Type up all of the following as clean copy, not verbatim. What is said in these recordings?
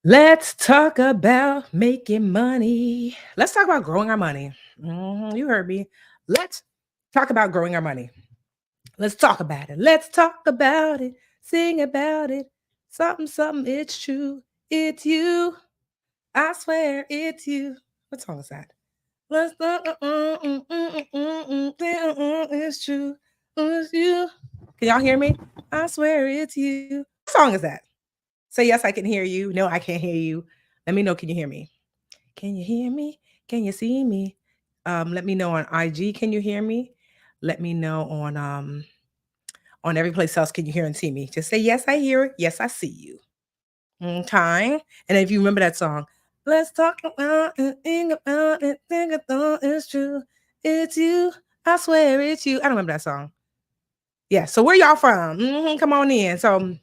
Let's talk about making money. Let's talk about growing our money. You heard me. Let's talk about growing our money. Let's talk about it. Let's talk about it. Sing about it. Something, something, it's true. It's you. I swear it's you. What song is that? Let's talk. It's true. It's you. Can y'all hear me? I swear it's you. What song is that? Say yes, I can hear you. No, I can't hear you. Let me know. Can you hear me? Can you hear me? Can you see me? Let me know on IG. Can you hear me? Let me know on every place else. Can you hear and see me? Just say yes, I hear it. Yes, I see you. Okay. And if you remember that song, let's talk about it, think about it, think about it's true. It's you. I swear it's you. I don't remember that song. Yeah. So where y'all from? Come on in. So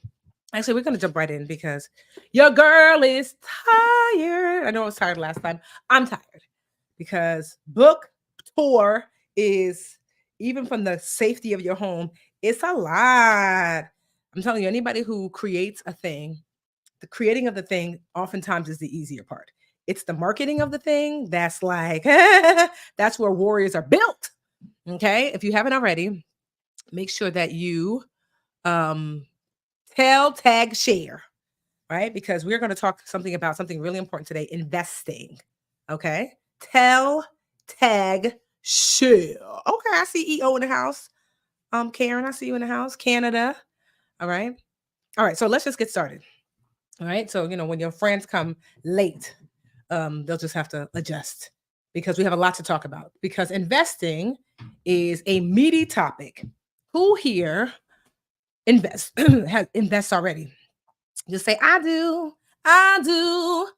actually, we're gonna jump right in because your girl is tired. I know I was tired last time. I'm tired because book tour is even from the safety of your home. It's a lot. I'm telling you, anybody who creates a thing, the creating of the thing oftentimes is the easier part. It's the marketing of the thing that's like that's where warriors are built. Okay, if you haven't already, make sure that you um tell, tag, share, right? Because we're going to talk something about something really important today, investing. Okay. Tell, tag, share. Okay. I see EO in the house. Karen, I see you in the house. Canada. All right. All right. So let's just get started. All right. So, when your friends come late, they'll just have to adjust because we have a lot to talk about. Because investing is a meaty topic. Who here has invests already? Just say, I do, I do,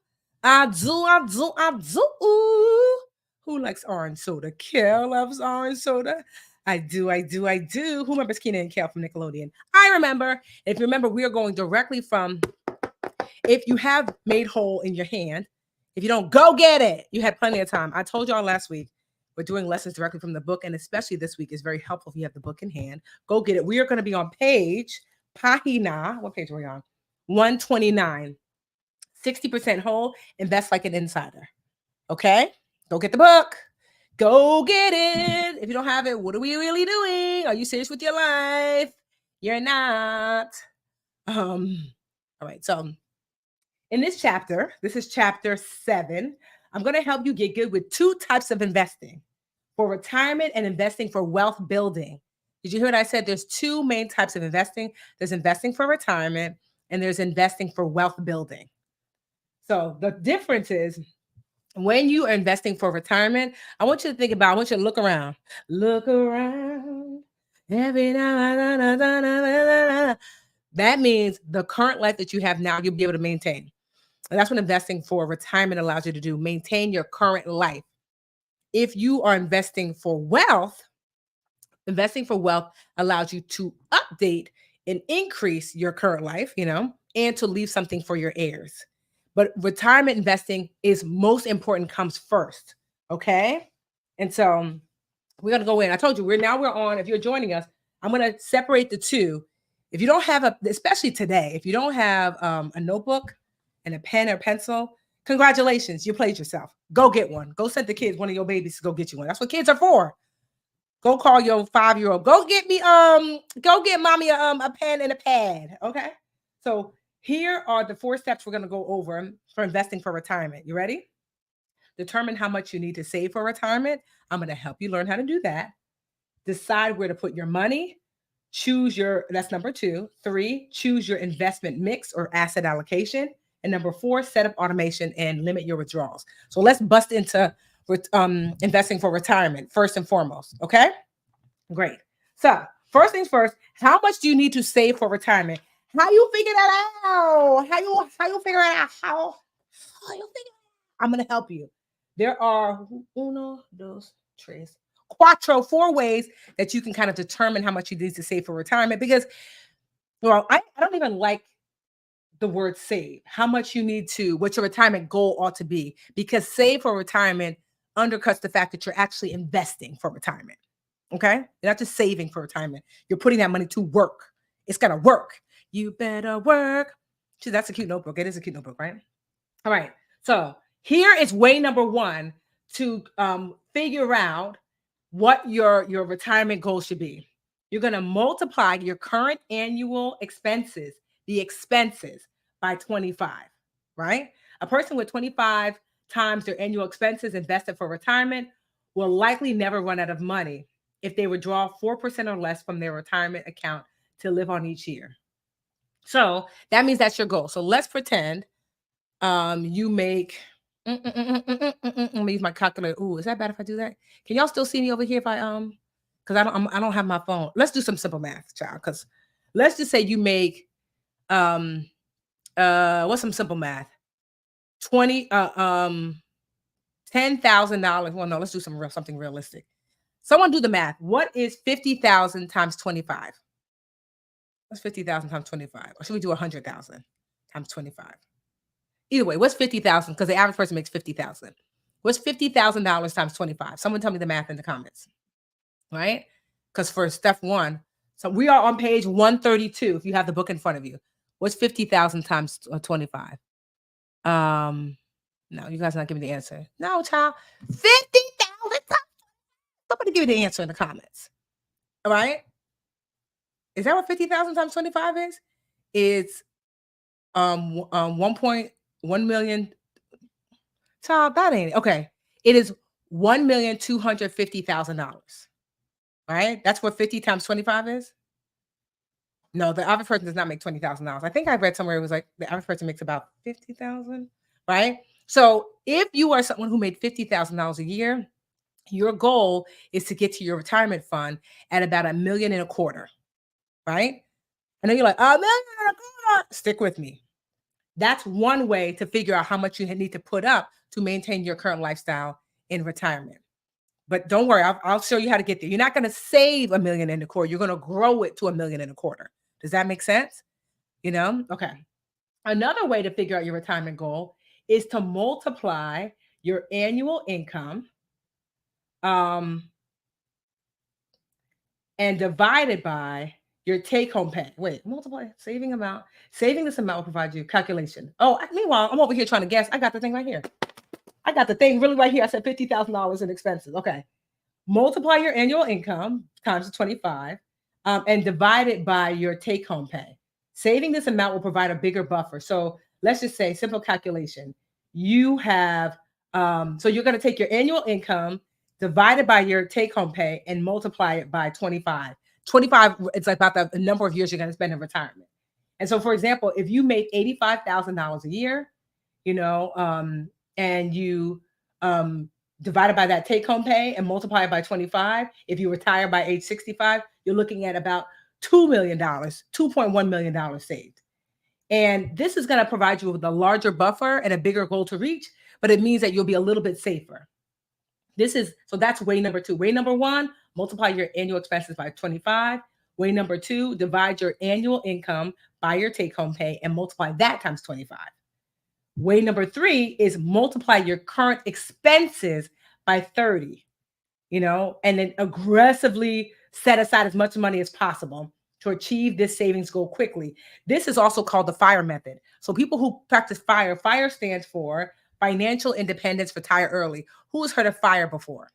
I do, I do, I do. Who likes orange soda? Kel loves orange soda. I do, I do, I do. Who remembers Kenan and Kel from Nickelodeon? I remember. If you remember, we are going directly from if you have made whole in your hand. If you don't, go get it. You had plenty of time. I told y'all last week we're doing lessons directly from the book, and especially this week is very helpful if you have the book in hand. Go get it. We are going to be on page Pahina. What page are we on? 129. 60% whole. Invest like an insider. Okay? Go get the book. Go get it. If you don't have it, what are we really doing? Are you serious with your life? You're not. All right. So in this chapter, this is chapter 7. I'm going to help you get good with two types of investing for retirement and investing for wealth building. Did you hear what I said? There's two main types of investing. There's investing for retirement and there's investing for wealth building. So the difference is when you are investing for retirement, I want you to think about, I want you to look around. Look around. Every now. That means the current life that you have now, you'll be able to maintain. And that's what investing for retirement allows you to do, maintain your current life. If you are investing for wealth allows you to update and increase your current life, and to leave something for your heirs. But retirement investing is most important, comes first. Okay. And so we're going to go in. I told you we're on, if you're joining us, I'm going to separate the two. If you don't have especially today, if you don't have a notebook and a pen or pencil, congratulations, you played yourself. Go get one. Go send the kids, one of your babies, to go get you one. That's what kids are for. Go call your 5-year-old. Go get mommy a pen and a pad. Okay. So here are the 4 steps we're going to go over for investing for retirement. You ready? Determine how much you need to save for retirement. I'm going to help you learn how to do that. Decide where to put your money. That's number 2. 3, choose your investment mix or asset allocation. And number 4, set up automation and limit your withdrawals. So let's bust into investing for retirement first and foremost. Okay, great. So first things first, how much do you need to save for retirement? How you figure that out? How you figure it out? How you figure it out? I'm gonna help you. There are uno, dos, tres, cuatro, 4 ways that you can kind of determine how much you need to save for retirement. Because, I don't even like the word save, how much you need to, what your retirement goal ought to be, because save for retirement undercuts the fact that you're actually investing for retirement. Okay. You're not just saving for retirement. You're putting that money to work. It's going to work. You better work. See, that's a cute notebook. It is a cute notebook, right? All right. So here is way number one to figure out what your retirement goal should be. You're going to multiply your current annual expenses, the expenses, by 25, right? A person with 25 times their annual expenses invested for retirement will likely never run out of money if they withdraw 4% or less from their retirement account to live on each year. So that means that's your goal. So let's pretend you make let me use my calculator. Ooh, is that bad if I do that? Can y'all still see me over here if I because I don't have my phone. Let's do some simple math, child. Because let's just say you make um what's some simple math? 20 $10,000. Well, no, let's do something realistic. Someone do the math. What is 50,000 times 25? What's 50,000 times 25? Or should we do 100,000 times 25? Either way, what's 50,000? Because the average person makes 50,000. What's $50,000 times 25? Someone tell me the math in the comments, right? Because for step one, so we are on page 132. If you have the book in front of you, what's 50,000 times 25? No, you guys are not giving the answer. No, child, 50,000 times. Somebody give me the answer in the comments. All right, is that what 50,000 times 25 is? It's 1.1 million. Child, that ain't it. Okay. It is $1,250,000. Right? That's what 50 times 25 is. No, the average person does not make $20,000. I think I read somewhere it was like the average person makes about 50,000. Right? So if you are someone who made $50,000 a year, your goal is to get to your retirement fund at about $1.25 million. Right? I know you're like, $1.25 million. Stick with me. That's one way to figure out how much you need to put up to maintain your current lifestyle in retirement. But don't worry, I'll show you how to get there. You're not going to save $1.25 million. You're going to grow it to $1.25 million. Does that make sense? Okay. Another way to figure out your retirement goal is to multiply your annual income and divide it by your take-home pay. Wait, multiply saving amount. Saving this amount will provide you calculation. Oh, meanwhile, I'm over here trying to guess. I got the thing right here. I got the thing really right here. I said $50,000 in expenses. Okay. Multiply your annual income times 25 and divide it by your take-home pay. Saving this amount will provide a bigger buffer. So let's just say, simple calculation. You have, so you're going to take your annual income, divide it by your take-home pay, and multiply it by 25. 25, it's about the number of years you're going to spend in retirement. And so, for example, if you make $85,000 a year, and you divide it by that take-home pay and multiply it by 25, if you retire by age 65, you're looking at about $2 million, $2.1 million saved. And this is going to provide you with a larger buffer and a bigger goal to reach, but it means that you'll be a little bit safer. So that's way number two. Way number one, multiply your annual expenses by 25. Way number two, divide your annual income by your take-home pay and multiply that times 25. Way number three is multiply your current expenses by 30, and then aggressively set aside as much money as possible to achieve this savings goal quickly. This is also called the FIRE method. So people who practice FIRE stands for financial independence, retire early. Who has heard of FIRE before?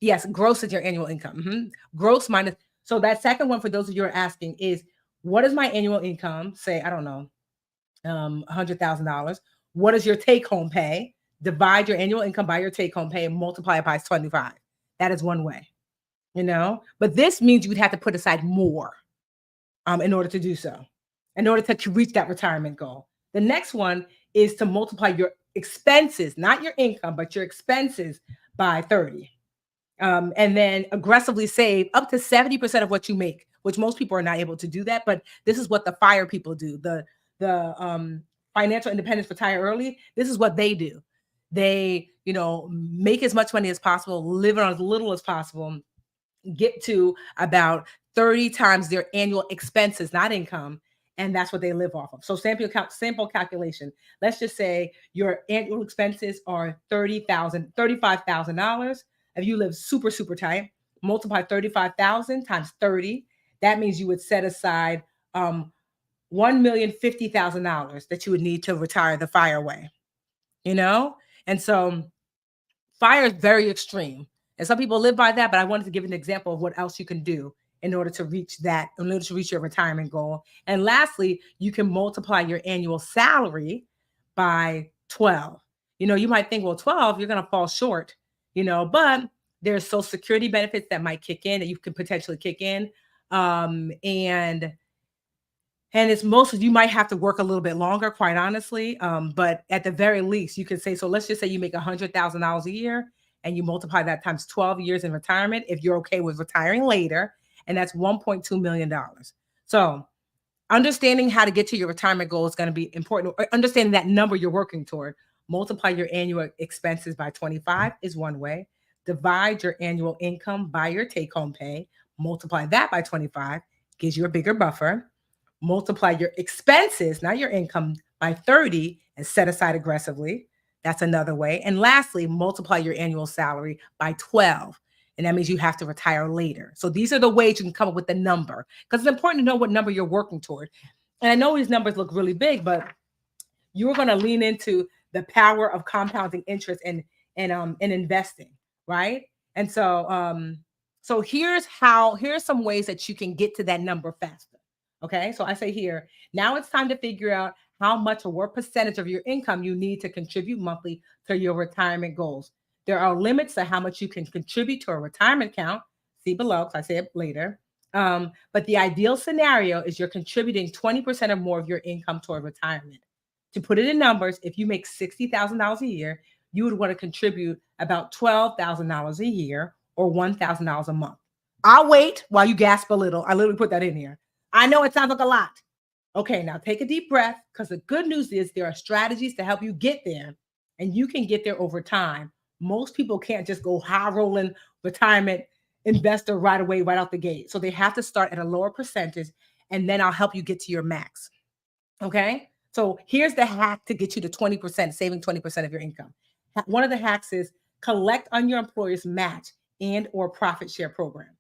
Yes, gross is your annual income. Gross minus. So that second one, for those of you who are asking, is what is my annual income? Say, I don't know, $100,000. What is your take-home pay? Divide your annual income by your take-home pay and multiply it by 25. That is one way, But this means you would have to put aside more in order to do so, in order to reach that retirement goal. The next one is to multiply your expenses, not your income, but your expenses by 30. And then aggressively save up to 70% of what you make, which most people are not able to do that. But this is what the FIRE people do. The financial independence, retire early. This is what they do. They, make as much money as possible, live on as little as possible, get to about 30 times their annual expenses, not income. And that's what they live off of. So sample calculation. Let's just say your annual expenses are $35,000. If you live super, super tight, multiply 35,000 times 30. That means you would set aside $1,050,000 that you would need to retire the fire way, you know? And so fire is very extreme. And some people live by that, but I wanted to give an example of what else you can do in order to reach that, in order to reach your retirement goal. And lastly, you can multiply your annual salary by 12. You might think, well, 12, you're going to fall short, but there's social security benefits that might kick in, that you could potentially kick in. And it's most of you might have to work a little bit longer, quite honestly. But at the very least, you could say, so let's just say you make $100,000 a year and you multiply that times 12 years in retirement, if you're okay with retiring later, and that's $1.2 million. So understanding how to get to your retirement goal is going to be important. Understanding that number you're working toward. Multiply your annual expenses by 25 is one way. Divide your annual income by your take-home pay. Multiply that by 25, gives you a bigger buffer. Multiply your expenses, not your income, by 30 and set aside aggressively. That's another way. And lastly, multiply your annual salary by 12. And that means you have to retire later. So these are the ways you can come up with the number, because it's important to know what number you're working toward. And I know these numbers look really big, but you're going to lean into the power of compounding interest and investing, right? And so here's some ways that you can get to that number faster. Okay, so I say here, now it's time to figure out how much or what percentage of your income you need to contribute monthly to your retirement goals. There are limits to how much you can contribute to a retirement account. See below, because I say it later. But the ideal scenario is you're contributing 20% or more of your income toward retirement. To put it in numbers, if you make $60,000 a year, you would want to contribute about $12,000 a year or $1,000 a month. I'll wait while you gasp a little. I literally put that in here. I know it sounds like a lot. Okay, now take a deep breath, because the good news is there are strategies to help you get there, and you can get there over time. Most people can't just go high rolling retirement investor right away, right out the gate. So they have to start at a lower percentage, and then I'll help you get to your max. Okay, so here's the hack to get you to 20%, saving 20% of your income. One of the hacks is collect on your employer's match and or profit share program.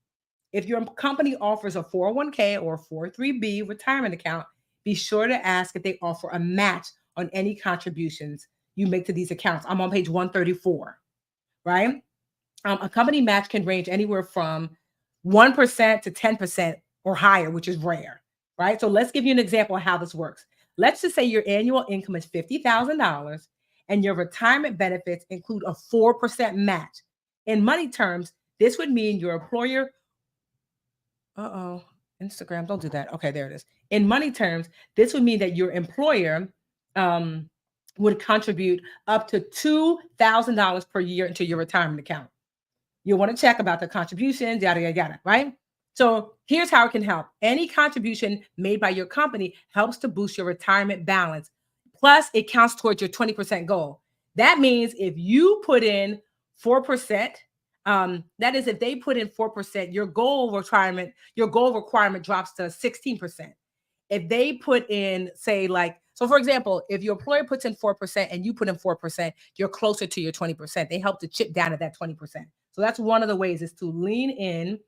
If your company offers a 401k or 403b retirement account, be sure to ask if they offer a match on any contributions you make to these accounts. I'm on page 134, right? A company match can range anywhere from 1% to 10% or higher, which is rare, right? So let's give you an example of how this works. Let's just say your annual income is $50,000 and your retirement benefits include a 4% match. In money terms, this would mean your employer Instagram, don't do that. Okay, there it is. In money terms, this would mean that your employer would contribute up to $2,000 per year into your retirement account. You'll want to check about the contributions, yada, yada, yada, right? So here's how it can help. Any contribution made by your company helps to boost your retirement balance. Plus, it counts towards your 20% goal. That means if you put in 4%, that is, if they put in 4%, your goal requirement drops to 16%. If they put in, say, so for example, if your employer puts in 4% and you put in 4%, you're closer to your 20%. They help to chip down at that 20%. So that's one of the ways, is to lean in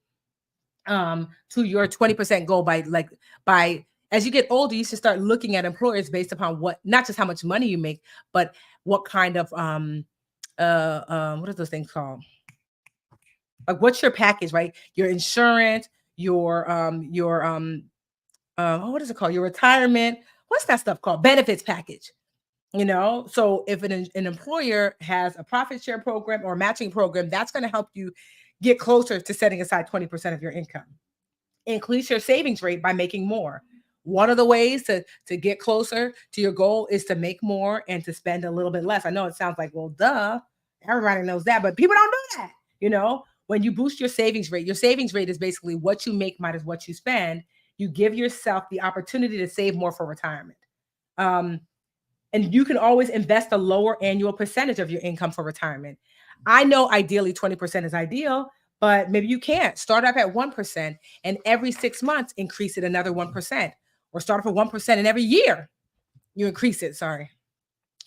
to your 20% goal by as you get older, you should start looking at employers based upon not just how much money you make, but what kind of what are those things called? Like, what's your package, right? Your insurance, your what is it called? Your retirement. What's that stuff called? Benefits package. So if an employer has a profit share program or a matching program, that's going to help you get closer to setting aside 20% of your income. Increase your savings rate by making more. One of the ways to get closer to your goal is to make more and to spend a little bit less. I know it sounds like, well, duh, everybody knows that, but people don't do that. When you boost your savings rate is basically what you make minus what you spend. You give yourself the opportunity to save more for retirement. And you can always invest a lower annual percentage of your income for retirement. I know ideally 20% is ideal, but maybe you can't. Start up at 1% and every 6 months increase it another 1%, or start up at 1% and every year you increase it.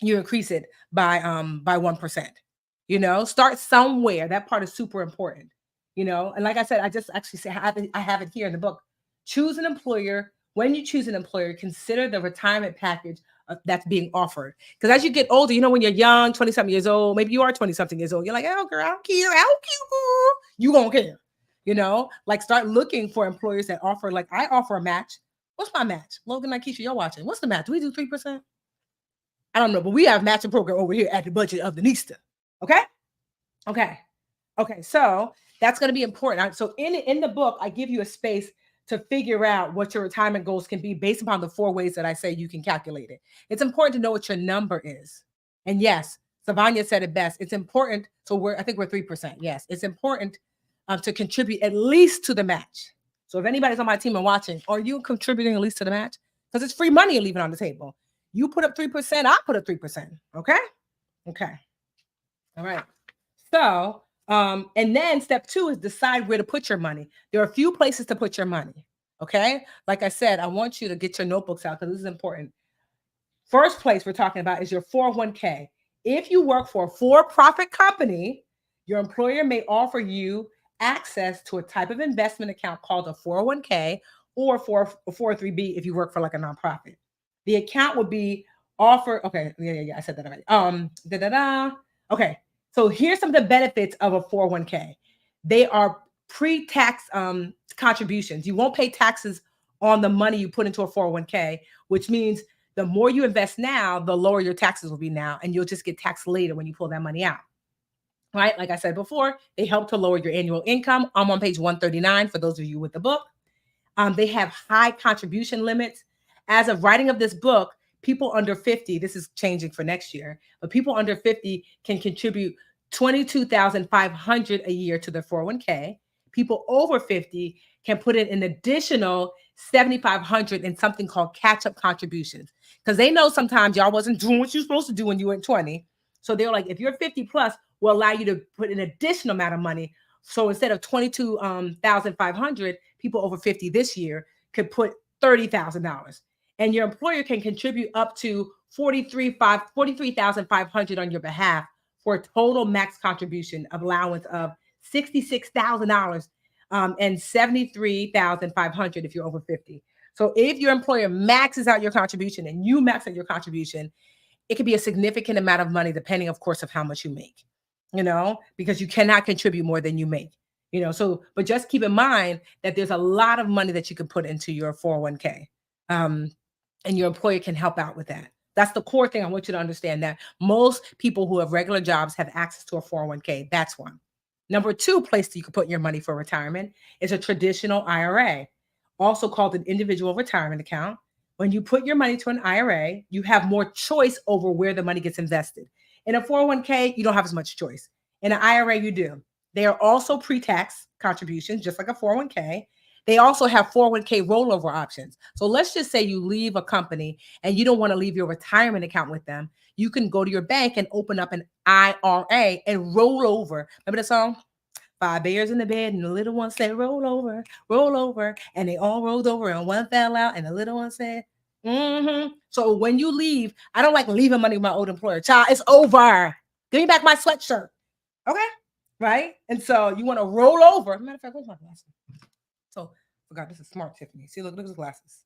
You increase it by 1%. Start somewhere. That part is super important. And like I said, I just actually say I have it here in the book. Choose an employer when you choose an employer, consider the retirement package that's being offered. Because as you get older, when you're young, 20-something years old, maybe you are 20-something years old, you're like, oh, girl, I don't care. I don't care, girl. You won't care. Like start looking for employers that offer, like I offer a match. What's my match? Logan, Keisha, y'all watching. What's the match? Do we do 3%? I don't know, but we have matching program over here at the budget of the Nista. Okay? Okay. So that's going to be important. So in the book, I give you a space to figure out what your retirement goals can be based upon the 4 ways that I say you can calculate it. It's important to know what your number is. And yes, Savanya said it best. It's important. So I think we're 3%. Yes, it's important to contribute at least to the match. So if anybody's on my team and watching, are you contributing at least to the match? Because it's free money you're leaving on the table. You put up 3%, I put up 3%. Okay. All right. So, and then step 2 is decide where to put your money. There are a few places to put your money. Okay. Like I said, I want you to get your notebooks out because this is important. First place we're talking about is your 401k. If you work for a for-profit company, your employer may offer you access to a type of investment account called a 401k or a 403b if you work for like a nonprofit. The account would be offered. Okay. Yeah. I said that already. Okay. So here's some of the benefits of a 401k. They are pre-tax contributions. You won't pay taxes on the money you put into a 401k, which means the more you invest now, the lower your taxes will be now, and you'll just get taxed later when you pull that money out. Right? Like I said before, they help to lower your annual income. I'm on page 139 for those of you with the book. They have high contribution limits. As of writing of this book, people under 50, this is changing for next year, but people under 50 can contribute $22,500 a year to their 401k. People over 50 can put in an additional $7,500 in something called catch-up contributions. Because they know sometimes y'all wasn't doing what you're supposed to do when you were 20. So they're like, if you're 50 plus, we'll allow you to put an additional amount of money. So instead of $22,500, people over 50 this year could put $30,000. And your employer can contribute up to $43,500 on your behalf for a total max contribution of allowance of $66,000 and $73,500 if you're over 50. So if your employer maxes out your contribution and you max out your contribution, it could be a significant amount of money, depending, of course, of how much you make, because you cannot contribute more than you make, but just keep in mind that there's a lot of money that you can put into your 401k. And your employer can help out with that. That's the core thing I want you to understand, that most people who have regular jobs have access to a 401k. That's one. Number 2 place that you can put your money for retirement is a traditional IRA, also called an individual retirement account. When you put your money to an IRA, you have more choice over where the money gets invested. In a 401k, you don't have as much choice. In an IRA, you do. They are also pre-tax contributions, just like a 401k. They also have 401k rollover options. So let's just say you leave a company and you don't want to leave your retirement account with them. You can go to your bank and open up an IRA and roll over. Remember the song? 5 bears in the bed and the little one said, roll over, roll over. And they all rolled over and one fell out and the little one said, mm-hmm. So when you leave, I don't like leaving money with my old employer. Child, it's over. Give me back my sweatshirt. Okay? Right? And so you want to roll over. Matter of fact, where's my glasses? So, forgot, this is smart, Tiffany. See, look at these glasses.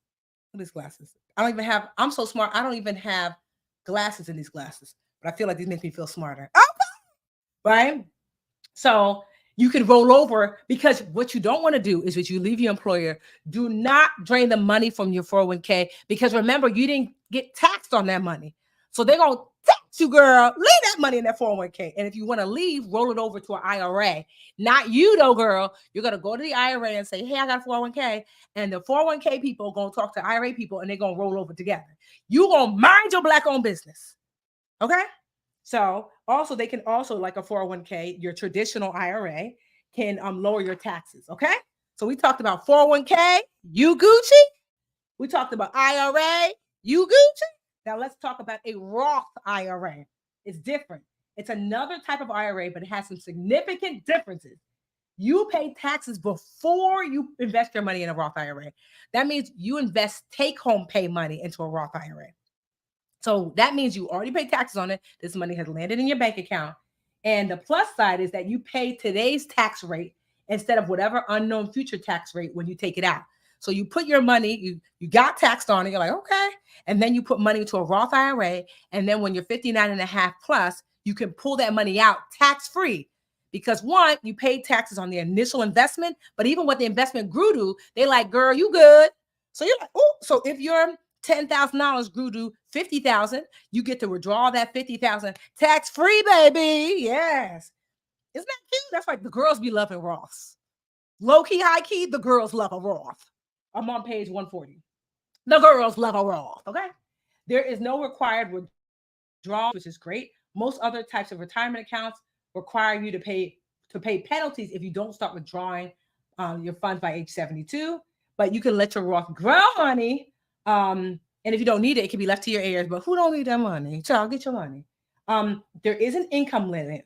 Look at these glasses. I'm so smart, I don't even have glasses in these glasses. But I feel like these make me feel smarter. Okay. Right? So, you can roll over, because what you don't want to do is that you leave your employer. Do not drain the money from your 401k, because remember, you didn't get taxed on that money. So they're going to tax you, girl. Leave that money in that 401k. And if you want to leave, roll it over to an IRA. Not you though, girl. You're going to go to the IRA and say, hey, I got a 401k. And the 401k people are going to talk to IRA people and they're going to roll over together. You're going to mind your Black-owned business. Okay? So also, they can also, like a 401k, your traditional IRA can lower your taxes. Okay. So we talked about 401k, you Gucci. We talked about IRA, you Gucci. Now let's talk about a Roth IRA. It's different. It's another type of IRA, but it has some significant differences. You pay taxes before you invest your money in a Roth IRA. That means you invest take-home pay money into a Roth IRA. So that means you already pay taxes on it. This money has landed in your bank account. And the plus side is that you pay today's tax rate instead of whatever unknown future tax rate when you take it out. So you put your money, you got taxed on it. You're like, okay. And then you put money into a Roth IRA. And then when you're 59 and a half plus, you can pull that money out tax-free. Because one, you paid taxes on the initial investment, but even what the investment grew to, they like, girl, you good. So you're like, oh, so if your $10,000 grew to 50,000, you get to withdraw that 50,000 tax-free, baby. Yes. Isn't that cute? That's like the girls be loving Roths. Low key, high key, the girls love a Roth. I'm on page 140. The girls love a Roth. Okay. There is no required withdrawal, which is great. Most other types of retirement accounts require you to pay penalties if you don't start withdrawing your funds by age 72. But you can let your Roth grow, honey. And if you don't need it, it can be left to your heirs. But who don't need that money? Child, get your money. There is an income limit.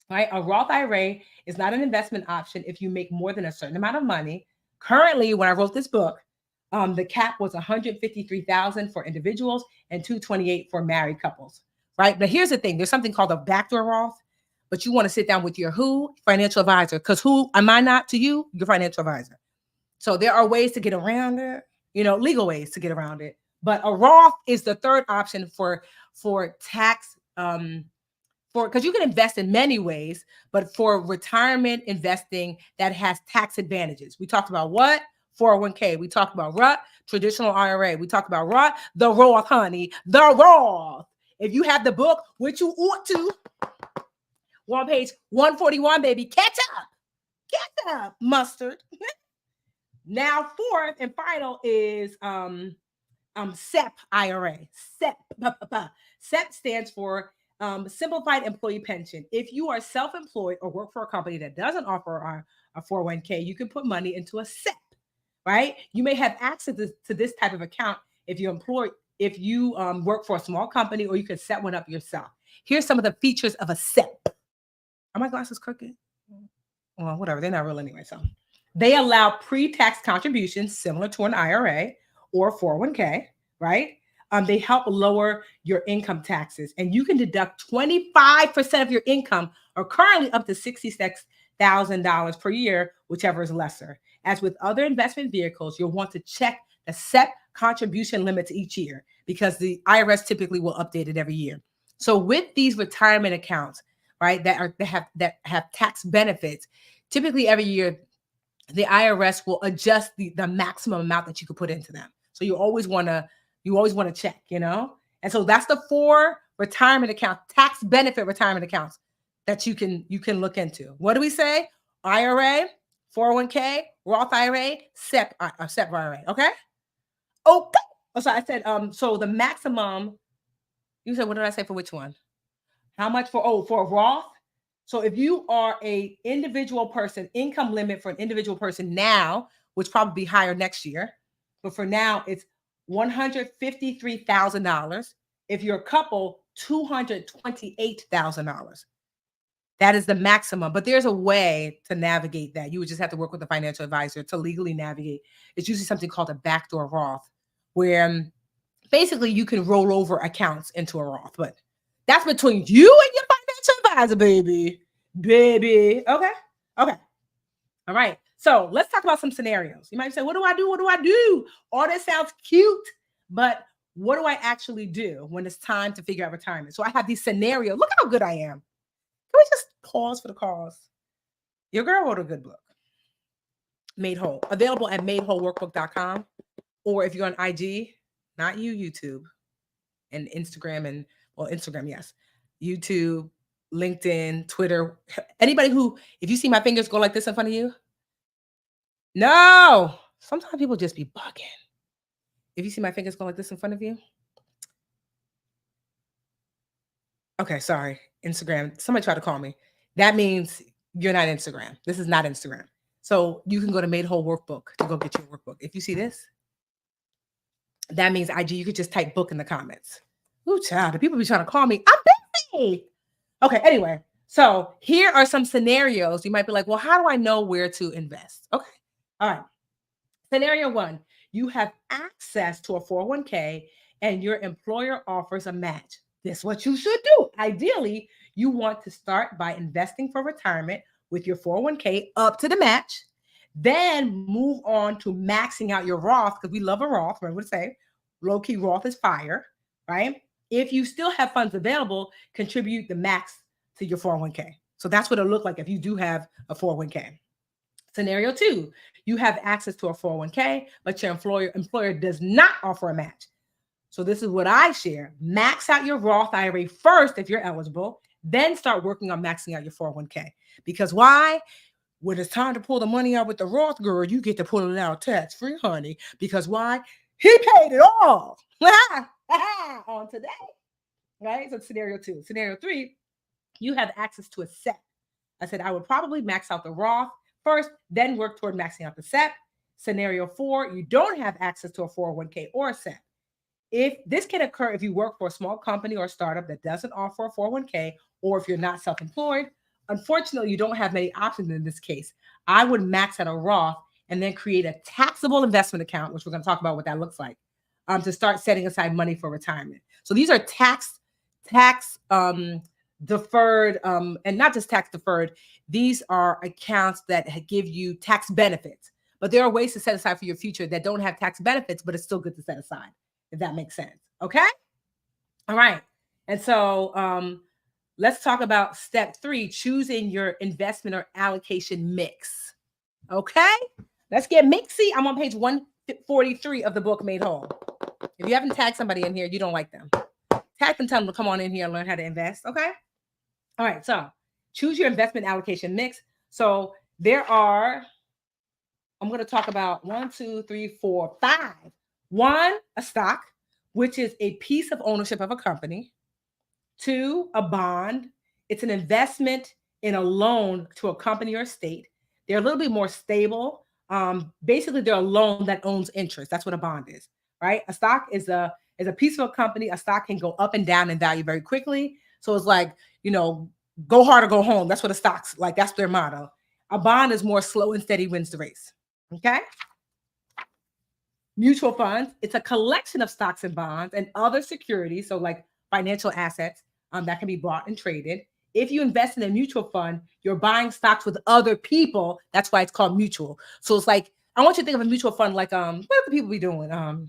Right? A Roth IRA is not an investment option if you make more than a certain amount of money. Currently, when I wrote this book, the cap was $153,000 for individuals and $228,000 for married couples. Right? But here's the thing: there's something called a backdoor Roth, but you want to sit down with your financial advisor, because who am I not to you? Your financial advisor. So there are ways to get around it, legal ways to get around it. But a Roth is the third option for tax. Because you can invest in many ways, but for retirement investing that has tax advantages. We talked about what? 401k. We talked about RUT, traditional IRA. We talked about RUT, the Roth, honey, the Roth. If you have the book, which you ought to, we're on page 141, baby. Catch up, mustard. Now, fourth and final is SEP IRA. SEP stands for Simplified Employee Pension. If you are self-employed or work for a company that doesn't offer a 401k, you can put money into a SEP, right? You may have access to this type of account if you work for a small company, or you can set one up yourself. Here's some of the features of a SEP. Are my glasses crooked? Well, whatever. They're not real anyway. So they allow pre-tax contributions similar to an IRA or 401k, right? They help lower your income taxes, and you can deduct 25% of your income, or currently up to $66,000 per year, whichever is lesser. As with other investment vehicles, you'll want to check the SEP contribution limits each year, because the IRS typically will update it every year. So with these retirement accounts, right, that have tax benefits, typically every year the IRS will adjust the maximum amount that you could put into them. So you always want to check, And so that's the 4 retirement account, tax benefit retirement accounts that you can look into. What do we say? IRA, 401k, Roth IRA, SEP IRA. Okay. So I said, so the maximum, you said, what did I say for which one? How much for a Roth? So if you are a individual person, income limit for an individual person now, which probably be higher next year, but for now it's $153,000. If you're a couple, $228,000. That is the maximum, but there's a way to navigate that. You would just have to work with a financial advisor to legally navigate. It's usually something called a backdoor Roth, where basically you can roll over accounts into a Roth, but that's between you and your financial advisor, baby. Okay. All right. So let's talk about some scenarios. You might say, what do I do? What do I do? All that sounds cute, but what do I actually do when it's time to figure out retirement? So I have these scenarios. Look how good I am. Can we just pause for the cause? Your girl wrote a good book. Made Whole. Available at madewholeworkbook.com. Or if you're on IG, not YouTube, and Instagram, Instagram, yes. YouTube, LinkedIn, Twitter. Anybody who, if you see my fingers go like this in front of you, no. Sometimes people just be bugging. If you see my fingers go like this in front of you. Okay, sorry. Instagram. Somebody tried to call me. That means you're not Instagram. This is not Instagram. So you can go to Made Whole Workbook to go get your workbook. If you see this, that means IG. You could just type book in the comments. Ooh, child, the people be trying to call me. I'm busy. Okay, anyway. So here are some scenarios. You might be like, well, how do I know where to invest? Okay. All right. Scenario 1, you have access to a 401k and your employer offers a match. This is what you should do. Ideally, you want to start by investing for retirement with your 401k up to the match. Then move on to maxing out your Roth, because we love a Roth. Remember to say, low-key Roth is fire, right? If you still have funds available, contribute the max to your 401k. So that's what it'll look like if you do have a 401k. Scenario 2, you have access to a 401k, but your employer does not offer a match. So this is what I share. Max out your Roth IRA first if you're eligible, then start working on maxing out your 401k. Because why? When it's time to pull the money out with the Roth, girl, you get to pull it out tax-free, honey. Because why? He paid it all on today, right? So scenario 2. Scenario 3, you have access to a SEP. I said I would probably max out the Roth first, then work toward maxing out the SEP. Scenario 4, you don't have access to a 401k or a SEP. If this can occur if you work for a small company or a startup that doesn't offer a 401k, or if you're not self-employed, unfortunately, you don't have many options in this case. I would max out a Roth and then create a taxable investment account, which we're going to talk about what that looks like, to start setting aside money for retirement. So these are tax deferred, and not just tax deferred. These are accounts that give you tax benefits. But there are ways to set aside for your future that don't have tax benefits, but it's still good to set aside, if that makes sense. Okay? All right. And so let's talk about step 3, choosing your investment or allocation mix. Okay? Let's get mixy. I'm on page 143 of the book Made Whole. If you haven't tagged somebody in here, you don't like them. Tag them, tell them to come on in here and learn how to invest. Okay? All right. So choose your investment allocation mix. So there are, I'm going to talk about 1, 2, 3, 4, 5. 1, a stock, which is a piece of ownership of a company. 2, a bond. It's an investment in a loan to a company or state. They're a little bit more stable. Basically, they're a loan that owns interest. That's what a bond is, right? A stock is a piece of a company. A stock can go up and down in value very quickly. So it's like, go hard or go home. That's what a stock's like. That's their motto. A bond is more slow and steady wins the race. Okay? Mutual funds, it's a collection of stocks and bonds and other securities, so like financial assets that can be bought and traded. If you invest in a mutual fund, you're buying stocks with other people. That's why it's called mutual. So it's like, I want you to think of a mutual fund like, what do people be doing? Well,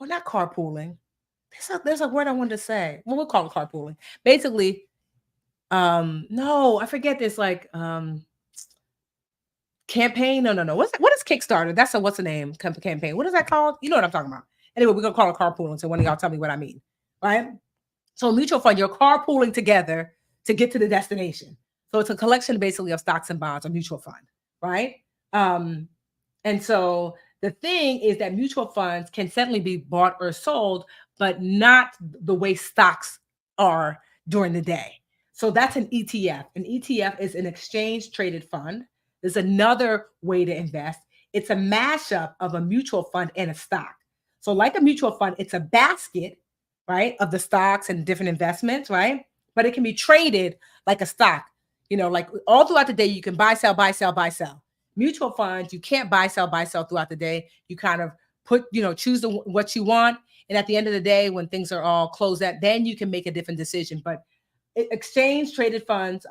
not carpooling. There's a word I wanted to say. Well, we'll call it carpooling. Basically, no, I forget this, like, campaign. No. What is Kickstarter? That's what's the name? Campaign. What is that called? You know what I'm talking about. Anyway, we're gonna call it carpooling. So one of y'all tell me what I mean, right? So mutual fund, you're carpooling together to get to the destination. So it's a collection basically of stocks and bonds, a mutual fund, right? And so the thing is that mutual funds can certainly be bought or sold, but not the way stocks are during the day. So that's an ETF. An ETF is an exchange traded fund. There's another way to invest. It's a mashup of a mutual fund and a stock. So like a mutual fund, it's a basket, right, of the stocks and different investments, right? But it can be traded like a stock. Like all throughout the day, you can buy, sell, buy, sell, buy, sell. Mutual funds, you can't buy, sell throughout the day. You kind of choose what you want. And at the end of the day, when things are all closed out, then you can make a different decision. But exchange traded funds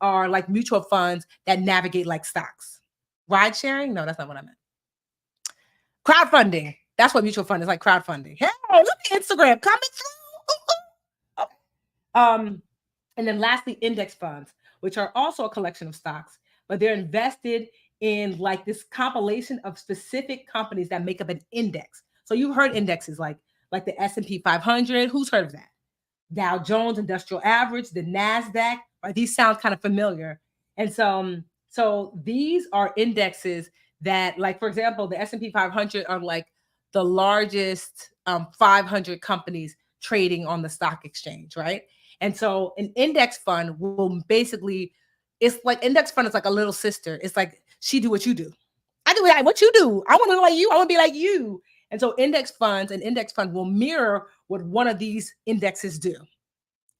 are like mutual funds that navigate like stocks. Ride sharing? No, that's not what I meant. Crowdfunding. That's what mutual fund is, like crowdfunding. Hey, look at Instagram coming through. Okay. And then lastly, index funds, which are also a collection of stocks, but they're invested in like this compilation of specific companies that make up an index. So you've heard indexes like the S&P 500. Who's heard of that? Dow Jones Industrial Average, the NASDAQ, right? These sound kind of familiar. And so these are indexes that, like, for example, the S&P 500 are like the largest 500 companies trading on the stock exchange, right? And so an index fund will basically, it's like index fund is like a little sister. It's like she do what you do. I do what you do. I want to be like you. I want to be like you. And so an index fund will mirror what one of these indexes do,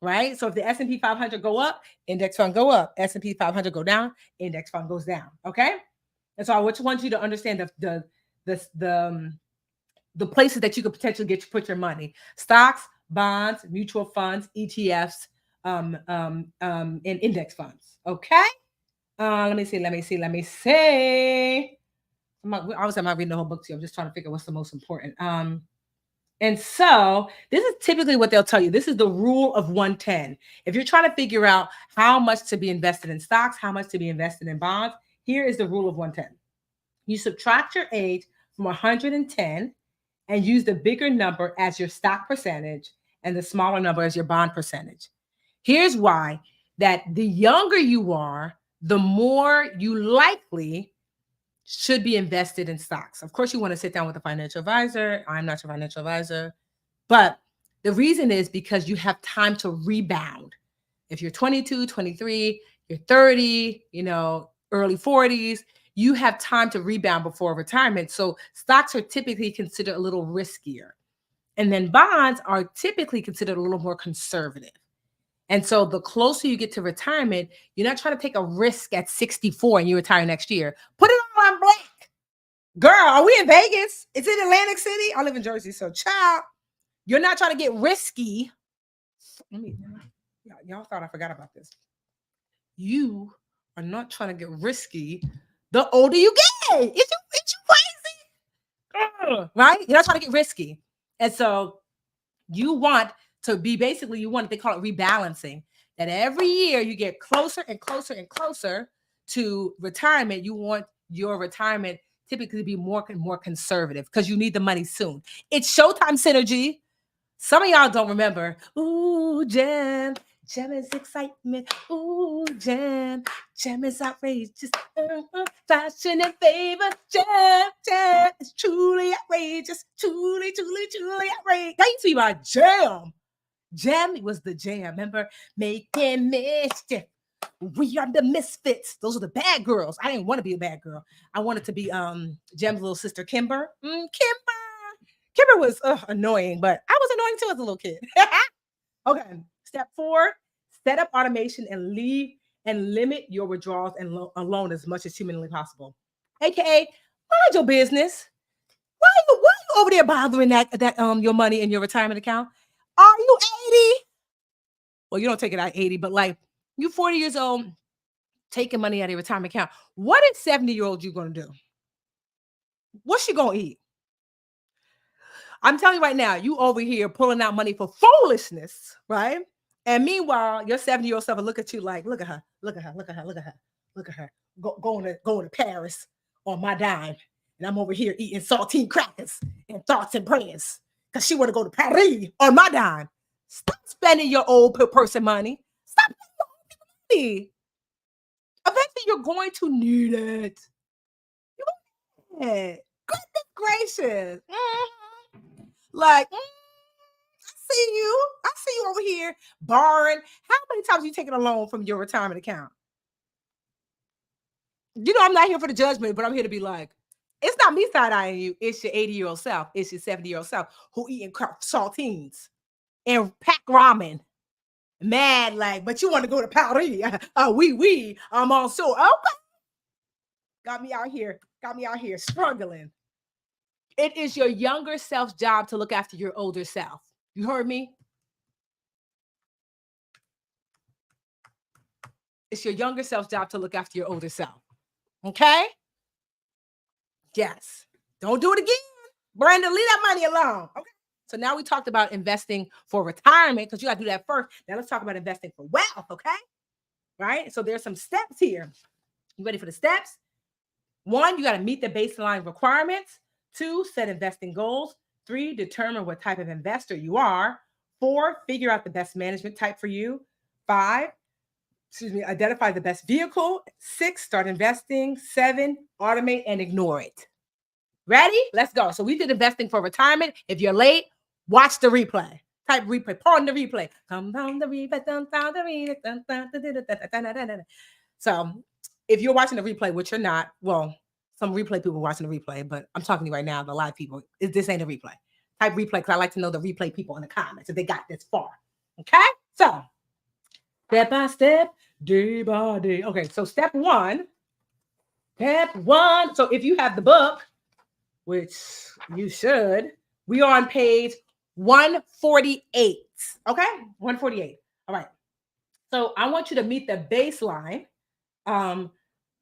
right? So if the S&P 500 go up, index fund go up. S&P 500 go down, index fund goes down. Okay. And so I just want you to understand the places that you could potentially put your money: stocks, bonds, mutual funds, ETFs, and index funds. Okay. Let me see. Obviously, I'm not reading the whole book to you. I'm just trying to figure what's the most important. And so this is typically what they'll tell you. This is the rule of 110. If you're trying to figure out how much to be invested in stocks, how much to be invested in bonds, here is the rule of 110. You subtract your age from 110 and use the bigger number as your stock percentage and the smaller number as your bond percentage. Here's why: that the younger you are, the more you likely should be invested in stocks. Of course, you want to sit down with a financial advisor. I'm not your financial advisor, but the reason is because you have time to rebound. If you're 22, 23, you're 30, early 40s, you have time to rebound before retirement. So stocks are typically considered a little riskier. And then bonds are typically considered a little more conservative. And so the closer you get to retirement, you're not trying to take a risk at 64 and you retire next year. Put it all on black. Girl, are we in Vegas? It's in Atlantic City. I live in Jersey. So child, you're not trying to get risky. Y'all thought I forgot about this. You are not trying to get risky the older you get. Is you crazy? Right? You're not trying to get risky. And so you want to be basically, they call it rebalancing, that every year you get closer and closer and closer to retirement. You want your retirement typically to be more and more conservative because you need the money soon. It's Showtime synergy. Some of y'all don't remember. Ooh, Jam is excitement. Ooh, Jam is outrageous. Fashion and favor. Jam is truly outrageous. Truly outrageous. That used to be my jam. Jam was the jam. Remember? Making mischief. We are the misfits. Those are the bad girls. I didn't want to be a bad girl. I wanted to be Jam's little sister, Kimber. Kimber was annoying, but I was annoying too as a little kid. Okay. Step 4, set up automation and limit your withdrawals and loan as much as humanly possible. AKA, mind your business. Why are you over there bothering that your money in your retirement account? Are you 80? Well, you don't take it out 80, but like you 40 years old, taking money out of your retirement account. What is 70-year-old you gonna do? What's she gonna eat? I'm telling you right now, you over here pulling out money for foolishness, right? And meanwhile, your 70-year-old self will look at you like, look at her, going to Paris on my dime. And I'm over here eating saltine crackers and thoughts and prayers because she want to go to Paris on my dime. Stop spending your old person money. Stop spending your old people money. Eventually, you're going to need it. You're going to need it. Goodness gracious. Like, I see you over here borrowing. How many times you taken a loan from your retirement account? I'm not here for the judgment, but I'm here to be like, it's not me side-eyeing you. It's your 80-year-old self. It's your 70-year-old self who eating saltines and pack ramen. Mad like, but you want to go to Paris. I'm also okay. Got me out here struggling. It is your younger self's job to look after your older self. You heard me? It's your younger self's job to look after your older self. Okay? Yes. Don't do it again. Brandon, leave that money alone. Okay. So now we talked about investing for retirement because you got to do that first. Now let's talk about investing for wealth. Okay? Right? So there's some steps here. You ready for the steps? 1, you got to meet the baseline requirements. 2, set investing goals. 3, determine what type of investor you are. 4, figure out the best management type for you. 5, identify the best vehicle. 6, start investing. 7, automate and ignore it. Ready? Let's go. So we did investing for retirement. If you're late, watch the replay. Type replay. Pardon the replay. Come down the replay. Down the replay. So if you're watching the replay, which you're not, well, some replay people watching the replay, but I'm talking to you right now, the live people. This ain't a replay. Type replay because I like to know the replay people in the comments if they got this far. Okay? So step by step, day by day. Okay, so step 1. So if you have the book, which you should, we are on page 148. Okay? 148. All right. So I want you to meet the baseline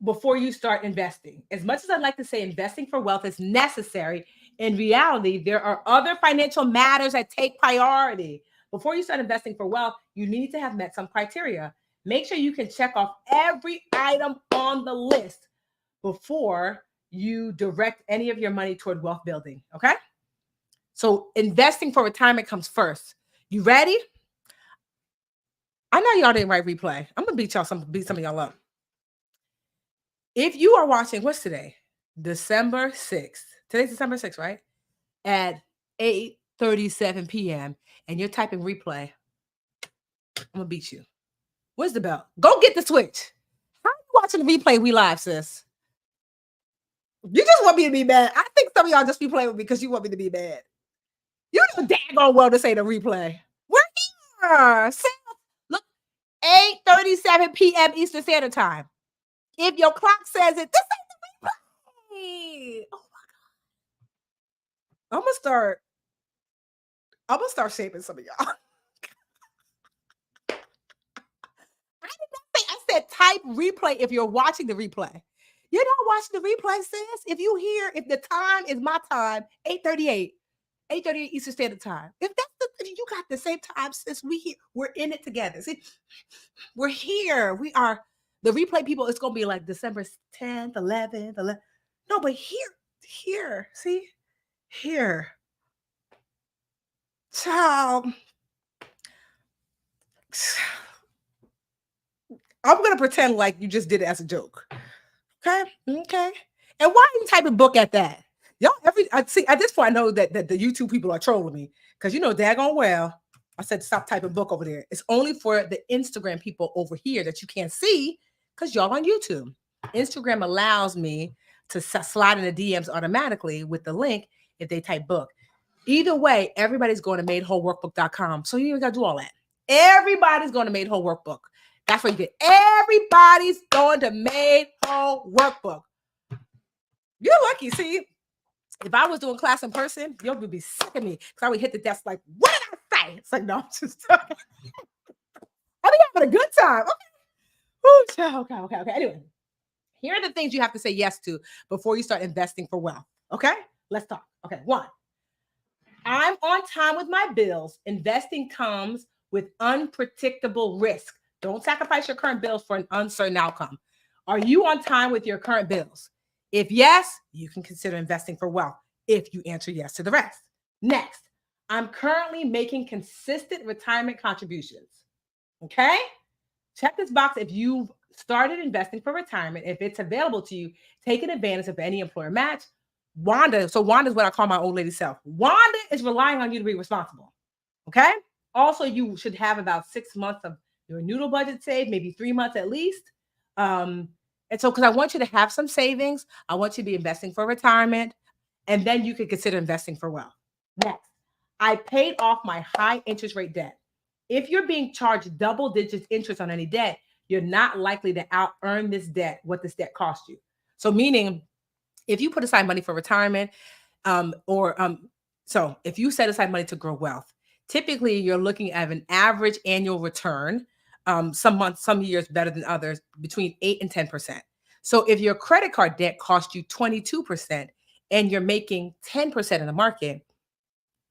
before you start investing. As much as I'd like to say investing for wealth is necessary, in reality, there are other financial matters that take priority. Before you start investing for wealth, you need to have met some criteria. Make sure you can check off every item on the list before you direct any of your money toward wealth building. Okay? So investing for retirement comes first. You ready? I know y'all didn't write replay. I'm gonna beat some of y'all up. If you are watching, what's today? December 6th. Today's December 6th, right? At 8:37 p.m. and you're typing replay, I'm gonna beat you. Where's the bell? Go get the switch. How are you watching the replay? We live, sis. You just want me to be mad. I think some of y'all just be playing with me because you want me to be mad. You know daggone well to say the replay. We're here. Look, 8:37 p.m. Eastern Standard Time. If your clock says it, this ain't the replay. Oh my God. I'm gonna start shaping some of y'all. I did not say, I said type replay if you're watching the replay. You're not watching the replay, sis. If you hear, if the time is my time, 8:38 Eastern Standard Time. If you got the same time, sis, we're in it together. See, we're here. We are the replay people. It's gonna be like December 10th, 11th, 11th. No, but here, see, here. Child. I'm gonna pretend like you just did it as a joke. Okay. And why are you typing book at that? Y'all see at this point I know that the YouTube people are trolling me because you know daggone well I said stop typing book over there. It's only for the Instagram people over here that you can't see because y'all on YouTube. Instagram allows me to slide in the DMs automatically with the link if they type book. Either way, everybody's going to madewholeworkbook.com. So you ain't got to do all that. Everybody's going to Made Whole Workbook. That's what you get. Everybody's going to Made Whole Workbook. You're lucky. See, if I was doing class in person, you would be sick of me because I would hit the desk like, what did I say? It's like, no, I'm just talking. I think I'm having a good time. Okay. Anyway, here are the things you have to say yes to before you start investing for wealth. Okay, let's talk. Okay, 1, I'm on time with my bills. Investing comes with unpredictable risk. Don't sacrifice your current bills for an uncertain outcome. Are you on time with your current bills? If yes, you can consider investing for wealth if you answer yes to the rest. Next, I'm currently making consistent retirement contributions. Okay? Check this box if you've started investing for retirement. If it's available to you, taking advantage of any employer match. Wanda is what I call my old lady self. Wanda is relying on you to be responsible. Okay? Also, you should have about 6 months of your noodle budget saved, maybe 3 months at least. And so, because I want you to have some savings, I want you to be investing for retirement, and then you could consider investing for wealth. Next, I paid off my high interest rate debt. If you're being charged double digits interest on any debt, you're not likely to out earn this debt, what this debt cost you. So, meaning, if you put aside money for retirement, so if you set aside money to grow wealth, typically you're looking at an average annual return. Some months, some years better than others, between 8 and 10%. So if your credit card debt cost you 22% and you're making 10% in the market,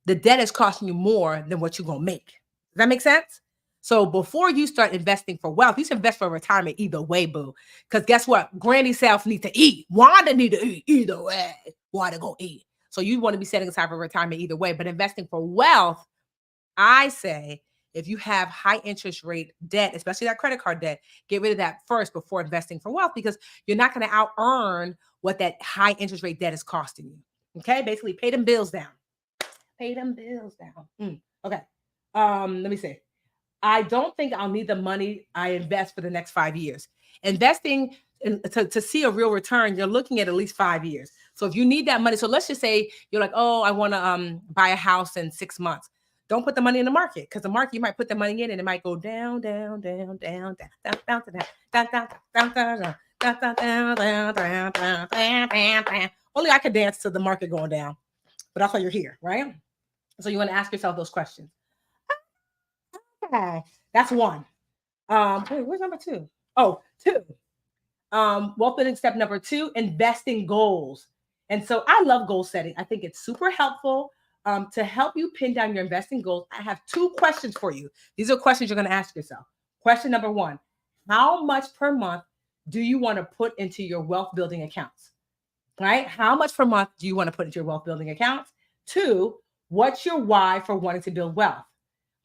the debt is costing you more than what you're going to make. Does that make sense? So before you start investing for wealth, you should invest for retirement either way, boo. Because guess what? Granny self need to eat. Wanda need to eat either way. Wanda go eat. So you want to be setting aside for retirement either way. But investing for wealth, I say, if you have high interest rate debt, especially that credit card debt, get rid of that first before investing for wealth because you're not going to out earn what that high interest rate debt is costing you. Okay, basically pay them bills down. Pay them bills down. Okay. Let me see. I don't think I'll need the money I invest for the next 5 years. Investing to see a real return, you're looking at least 5 years. So if you need that money, so let's just say you're like, oh, I want to buy a house in 6 months. Don't put the money in the market because the market, you might put the money in and it might go down, down, down, down, down, down, down, down, down, down, down, down. Only I could dance to the market going down, but that's why you're here, right? So you want to ask yourself those questions. Okay, that's 1. Wait, where's number 2? Oh, 2. Wealth building step number 2, investing goals. And so I love goal setting. I think it's super helpful to help you pin down your investing goals. I have 2 questions for you. These are questions you're going to ask yourself. Question number 1, how much per month do you want to put into your wealth building accounts? Right? How much per month do you want to put into your wealth building accounts? 2, what's your why for wanting to build wealth?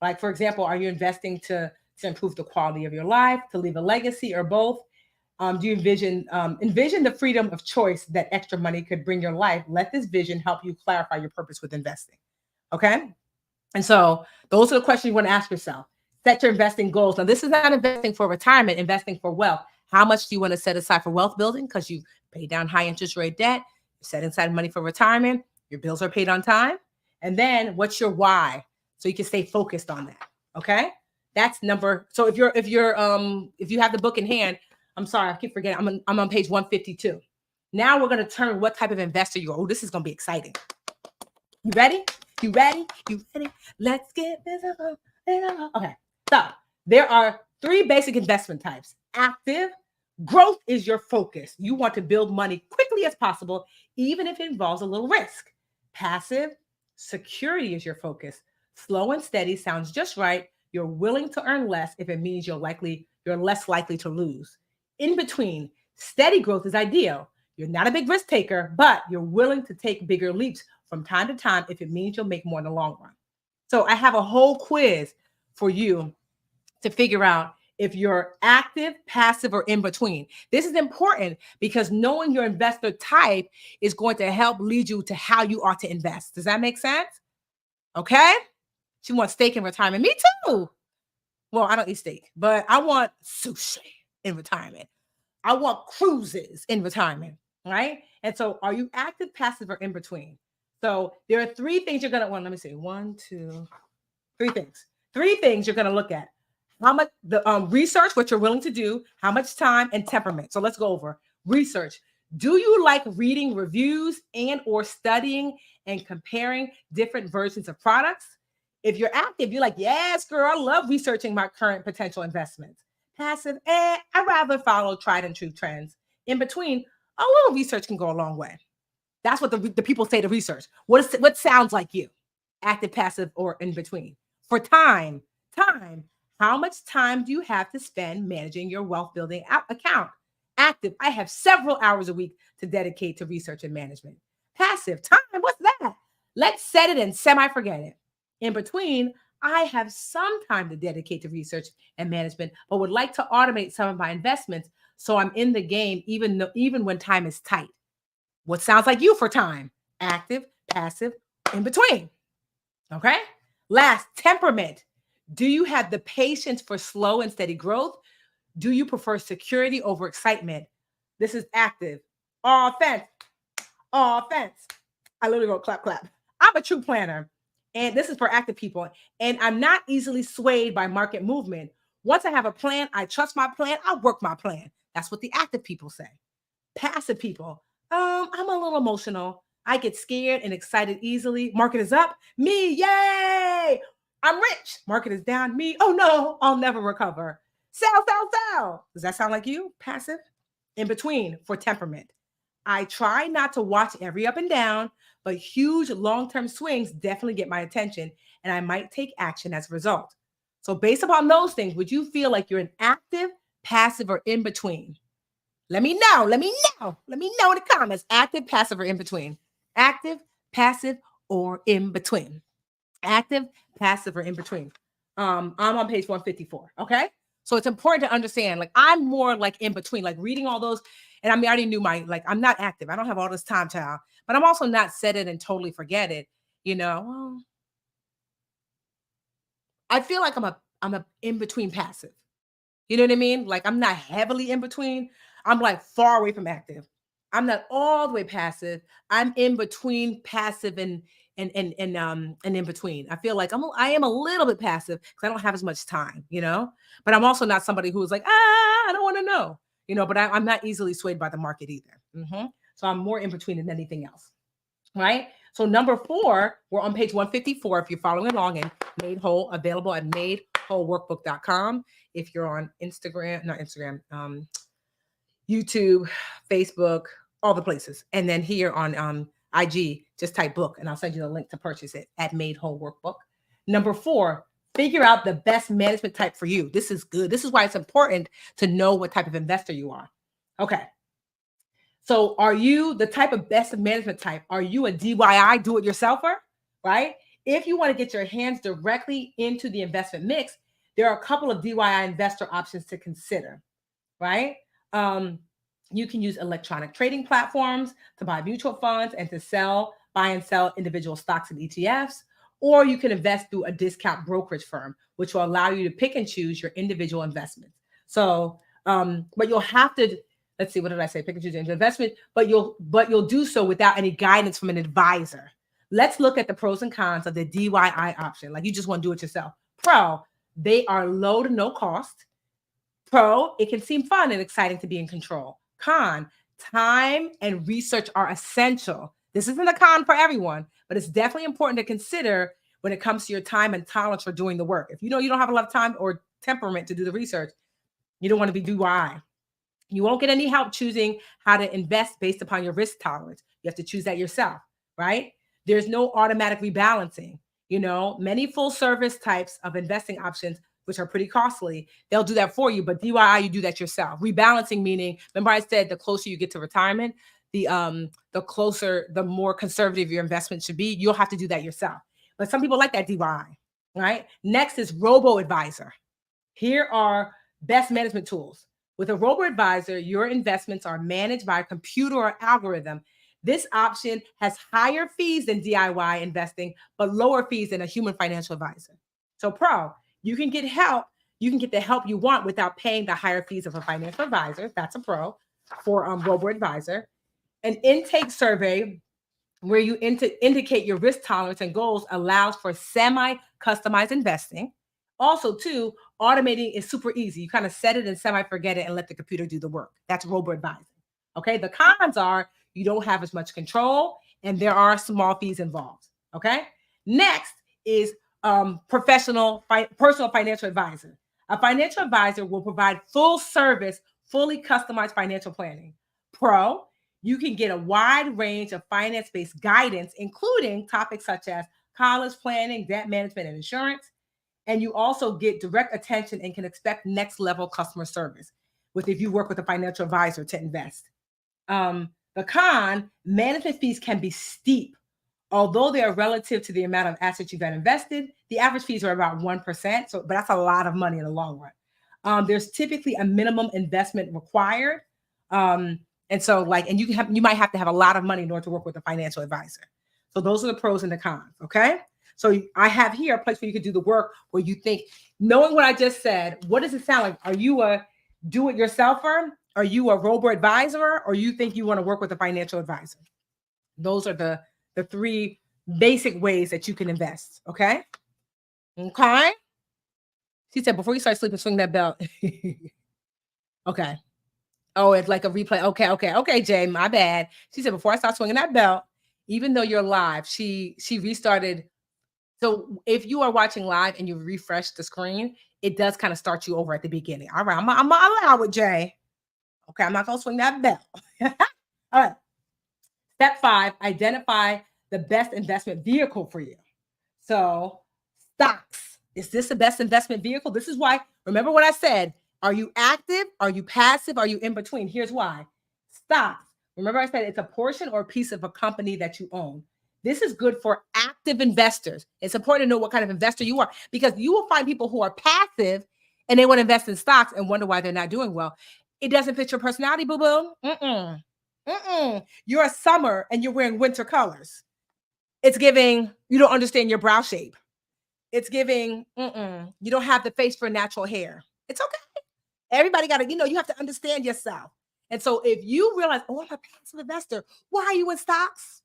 Like, for example, are you investing to improve the quality of your life, to leave a legacy, or both? Do you envision the freedom of choice that extra money could bring your life? Let this vision help you clarify your purpose with investing. Okay. And so those are the questions you want to ask yourself. Set your investing goals. Now, this is not investing for retirement, investing for wealth. How much do you want to set aside for wealth building? Because you pay down high interest rate debt, you set aside money for retirement, your bills are paid on time. And then what's your why? So you can stay focused on that. Okay. That's number. So if you have the book in hand, I'm sorry, I keep forgetting. I'm on page 152. Now we're going to turn what type of investor you are. Oh, this is going to be exciting. You ready? You ready? You ready? Let's get visible. Okay. So there are 3 basic investment types. Active, growth is your focus. You want to build money quickly as possible, even if it involves a little risk. Passive, security is your focus. Slow and steady sounds just right. You're willing to earn less if it means you're less likely to lose. In between, steady growth is ideal. You're not a big risk taker, but you're willing to take bigger leaps from time to time if it means you'll make more in the long run. So I have a whole quiz for you to figure out if you're active, passive, or in between. This is important because knowing your investor type is going to help lead you to how you ought to invest. Does that make sense? Okay. She wants steak in retirement. Me too. Well, I don't eat steak, but I want sushi in retirement. I want cruises in retirement, right? And so are you active, passive, or in between? So there are 3 things you're going to want. Let me see. 1, 2, 3 things. 3 things you're going to look at. How much the research, what you're willing to do, how much time, and temperament. So let's go over research. Do you like reading reviews and or studying and comparing different versions of products? If you're active, you're like, yes, girl, I love researching my current potential investments. Passive, I'd rather follow tried and true trends. In between, a little research can go a long way. That's what the people say to research. What sounds like you? Active, passive, or in between? For time. How much time do you have to spend managing your wealth building account? Active, I have several hours a week to dedicate to research and management. Passive, time, what's that? Let's set it and semi-forget it. In between, I have some time to dedicate to research and management, but would like to automate some of my investments so I'm in the game even when time is tight. What sounds like you for time? Active, passive, in between. Okay? Last, temperament. Do you have the patience for slow and steady growth? Do you prefer security over excitement? This is active. Offense. Offense. I literally wrote clap, clap. I'm a true planner. And this is for active people. And I'm not easily swayed by market movement. Once I have a plan, I trust my plan. I work my plan. That's what the active people say. Passive people. I'm a little emotional. I get scared and excited easily. Market is up. Me, yay! I'm rich. Market is down. Me, oh no, I'll never recover. Sell, sell, sell. Does that sound like you? Passive? In between for temperament. I try not to watch every up and down, but huge long-term swings definitely get my attention, and I might take action as a result. So based upon those things, would you feel like you're an active, passive, or in between? Let me know. Let me know. Let me know in the comments. Active, passive, or in between? Active, passive, or in between? Active, passive, or in between? I'm on page 154. Okay. So it's important to understand, like, I'm more like in between, like reading all those. And I mean, I already knew I'm not active. I don't have all this time, child, but I'm also not set it and totally forget it. Well, I feel like I'm a in between passive. You know what I mean? Like, I'm not heavily in between. I'm like far away from active. I'm not all the way passive. I'm in between passive and in between. I feel like I am a little bit passive because I don't have as much time. But I'm also not somebody who's like, I don't want to know. But I'm not easily swayed by the market either. So I'm more in between than anything else. Right? So number 4, we're on page 154. If you're following along, and Made Whole, available at madewholeworkbook.com. If you're on Instagram, not Instagram, YouTube, Facebook, all the places. And then here on IG, just type book and I'll send you the link to purchase it at Made Whole Workbook. Number 4, figure out the best management type for you. This is good. This is why it's important to know what type of investor you are. Okay. So are you the type of best management type? Are you a DIY, do-it-yourselfer, right? If you want to get your hands directly into the investment mix, there are a couple of DIY investor options to consider, right? You can use electronic trading platforms to buy mutual funds and to buy and sell individual stocks and ETFs, or you can invest through a discount brokerage firm, which will allow you to pick and choose your individual investments. So, but you'll have to, let's see, what did I say? Pick and choose your investment, but you'll do so without any guidance from an advisor. Let's look at the pros and cons of the DIY option. Like you just want to do it yourself. Pro, they are low to no cost. Pro, it can seem fun and exciting to be in control. Con, time and research are essential. This isn't a con for everyone, but it's definitely important to consider when it comes to your time and tolerance for doing the work. If you know you don't have a lot of time or temperament to do the research, you don't want to be DIY. You won't get any help choosing how to invest based upon your risk tolerance. You have to choose that yourself, right? There's no automatic rebalancing. Many full service types of investing options, which are pretty costly, they'll do that for you, but DIY, you do that yourself. Rebalancing meaning, remember I said the closer you get to retirement, the more conservative your investment should be. You'll have to do that yourself. But some people like that DIY, right? Next is robo-advisor. Here are best management tools. With a robo-advisor, your investments are managed by a computer or algorithm. This option has higher fees than DIY investing, but lower fees than a human financial advisor. So pro, you can get help. You can get the help you want without paying the higher fees of a financial advisor. That's a pro for robo-advisor. An intake survey where you indicate your risk tolerance and goals allows for semi-customized investing. Also, too, automating is super easy. You kind of set it and semi-forget it and let the computer do the work. That's robo-advising. Okay, the cons are you don't have as much control and there are small fees involved. Okay, next is personal financial advisor. A financial advisor will provide full service, fully customized financial planning. Pro, you can get a wide range of finance-based guidance, including topics such as college planning, debt management, and insurance. And you also get direct attention and can expect next level customer service if you work with a financial advisor to invest. The con, management fees can be steep. Although they are relative to the amount of assets you've invested, the average fees are about 1%. But that's a lot of money in the long run. There's typically a minimum investment required. And you might have to have a lot of money in order to work with a financial advisor. So those are the pros and the cons. Okay. So I have here a place where you could do the work where you think, knowing what I just said, what does it sound like? Are you a do-it-yourselfer? Are you a robo-advisor? Or you think you want to work with a financial advisor? Those are the 3 basic ways that you can invest. Okay. Okay. She said, before you start sleeping, swing that belt. Okay. Oh, it's like a replay. Okay, Jay, my bad. She said, before I start swinging that belt, even though you're live, she restarted. So if you are watching live and you refresh the screen, it does kind of start you over at the beginning. All right, I'm allow it, Jay. Okay, I'm not going to swing that bell. All right. Step 5, identify the best investment vehicle for you. So stocks. Is this the best investment vehicle? This is why, remember what I said. Are you active? Are you passive? Are you in between? Here's why. Stocks. Remember I said it's a portion or a piece of a company that you own. This is good for active investors. It's important to know what kind of investor you are because you will find people who are passive and they want to invest in stocks and wonder why they're not doing well. It doesn't fit your personality, boo-boo. You're a summer and you're wearing winter colors. It's giving, you don't understand your brow shape. It's giving, you don't have the face for natural hair. It's okay. Everybody got to, you have to understand yourself. And so if you realize, oh, I'm a passive investor, why are you in stocks?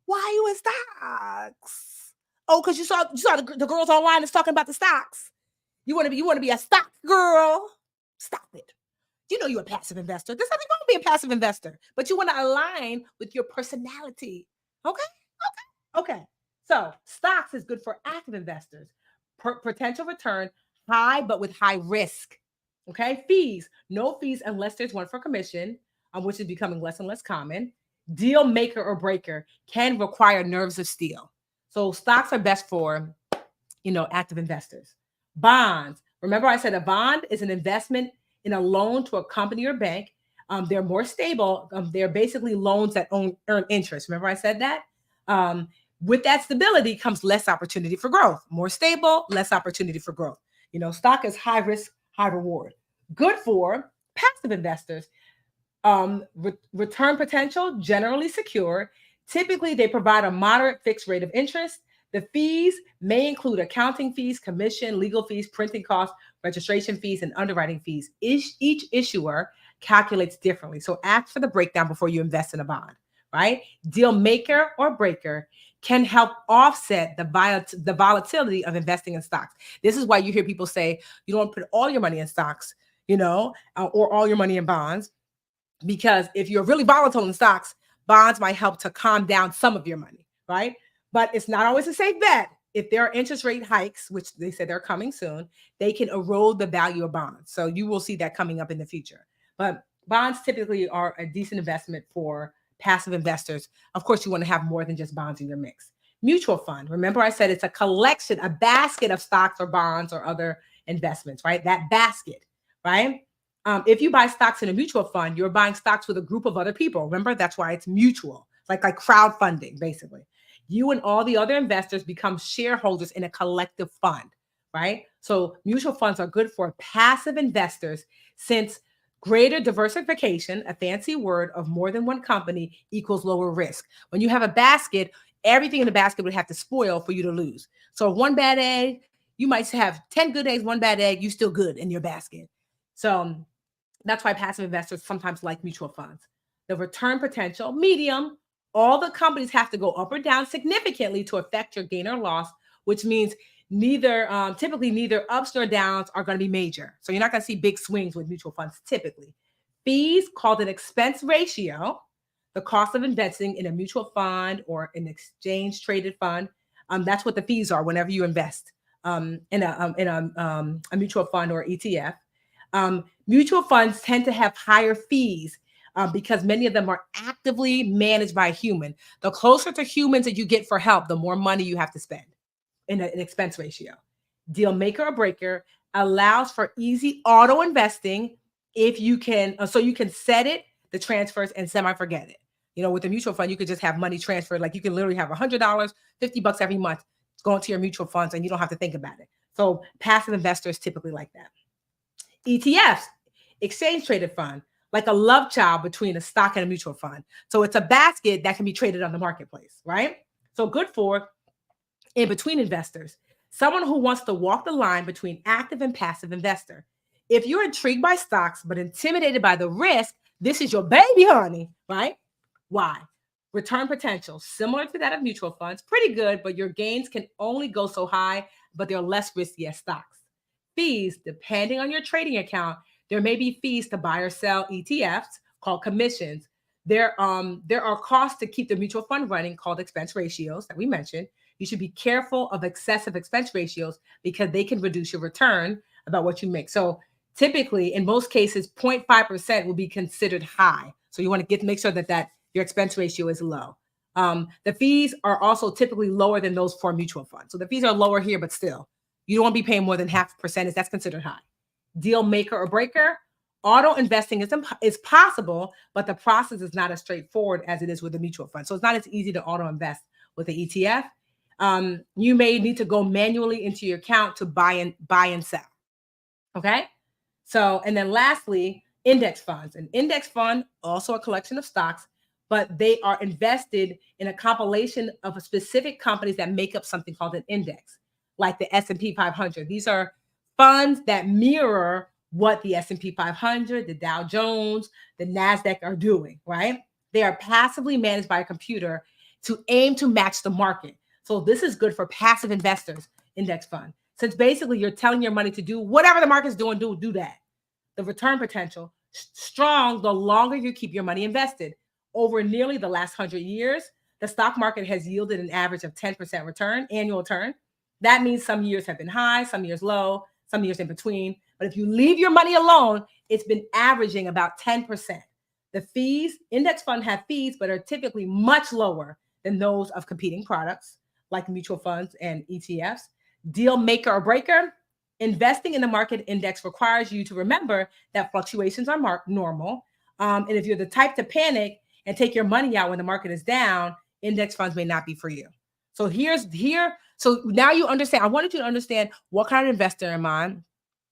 Why are you in stocks? Oh, because you saw the girls online is talking about the stocks. You want to be a stock girl. Stop it. You know you're a passive investor. There's nothing wrong with being a passive investor, but you want to align with your personality. Okay. So stocks is good for active investors. Potential return high, but with high risk. Okay, fees, no fees unless there's one for commission, which is becoming less and less common. Deal maker or breaker can require nerves of steel. So stocks are best for, active investors. Bonds. Remember, I said a bond is an investment in a loan to a company or bank. They're more stable. They're basically loans that earn interest. Remember, I said that? Um, with that stability comes less opportunity for growth. More stable, less opportunity for growth. Stock is high risk, high reward. Good for passive investors. Return potential, generally secure. Typically, they provide a moderate fixed rate of interest. The fees may include accounting fees, commission, legal fees, printing costs, registration fees, and underwriting fees. Each issuer calculates differently. So ask for the breakdown before you invest in a bond, right? Deal maker or breaker can help offset the volatility of investing in stocks. This is why you hear people say you don't put all your money in stocks, or all your money in bonds. Because if you're really volatile in stocks, bonds might help to calm down some of your money, right? But it's not always a safe bet. If there are interest rate hikes, which they said they're coming soon, they can erode the value of bonds. So you will see that coming up in the future. But bonds typically are a decent investment for passive investors. Of course, you want to have more than just bonds in your mix. Mutual fund. Remember, I said it's a collection, a basket of stocks or bonds or other investments, right? That basket, right? If you buy stocks in a mutual fund, you're buying stocks with a group of other people. Remember, that's why it's mutual. It's like crowdfunding, basically. You and all the other investors become shareholders in a collective fund, right? So mutual funds are good for passive investors since greater diversification, a fancy word of more than one company, equals lower risk. When you have a basket, everything in the basket would have to spoil for you to lose. So one bad egg, you might have 10 good eggs, one bad egg, you're still good in your basket. So that's why passive investors sometimes like mutual funds. The return potential, medium. All the companies have to go up or down significantly to affect your gain or loss, which means typically neither ups nor downs are going to be major. So you're not going to see big swings with mutual funds typically. Fees, called an expense ratio, the cost of investing in a mutual fund or an exchange traded fund. That's what the fees are whenever you invest in a mutual fund or ETF. Mutual funds tend to have higher fees because many of them are actively managed by a human. The closer to humans that you get for help, the more money you have to spend in an expense ratio. Deal maker or breaker allows for easy auto investing if you can, so you can set it, the transfers, and semi-forget it. With a mutual fund, you could just have money transferred. Like you can literally have $100, $50 every month going to your mutual funds and you don't have to think about it. So passive investors typically like that. ETFs, exchange traded fund, like a love child between a stock and a mutual fund. So it's a basket that can be traded on the marketplace, right? So good for in between investors, someone who wants to walk the line between active and passive investor. If you're intrigued by stocks but intimidated by the risk, this is your baby, honey, right? Why? Return potential, similar to that of mutual funds, pretty good, but your gains can only go so high, but they're less risky as stocks. Fees, depending on your trading account, there may be fees to buy or sell ETFs called commissions. There are costs to keep the mutual fund running called expense ratios that we mentioned. You should be careful of excessive expense ratios because they can reduce your return about what you make. So typically, in most cases, 0.5% will be considered high. So you want to make sure that your expense ratio is low. The fees are also typically lower than those for mutual funds. So the fees are lower here, but still, you don't want to be paying more than 0.5%. That's considered high. Deal maker or breaker. Auto investing is possible, but the process is not as straightforward as it is with a mutual fund. So it's not as easy to auto invest with the ETF. You may need to go manually into your account to buy and sell. Okay. So, and then lastly, index funds. An index fund, also a collection of stocks, but they are invested in a compilation of specific companies that make up something called an index, like the S&P 500. These are funds that mirror what the S&P 500, the Dow Jones, the NASDAQ are doing, right? They are passively managed by a computer to aim to match the market. So this is good for passive investors, index fund. Since basically you're telling your money to do whatever the market's doing, do that. The return potential, strong the longer you keep your money invested. Over nearly the last 100 years, the stock market has yielded an average of 10% return, annual return. That means some years have been high, some years low, some years in between. But if you leave your money alone, it's been averaging about 10%. The fees, index funds have fees, but are typically much lower than those of competing products like mutual funds and ETFs. Deal maker or breaker, investing in the market index requires you to remember that fluctuations are normal. And if you're the type to panic and take your money out when the market is down, index funds may not be for you. So so now you understand. I wanted you to understand what kind of investor am I?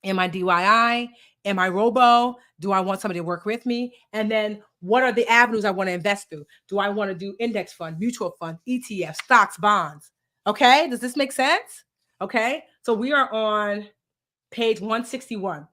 Am I DIY? Am I robo? Do I want somebody to work with me? And then what are the avenues I want to invest through? Do I want to do index fund, mutual fund, ETF, stocks, bonds? Okay. Does this make sense? Okay. So we are on page 161.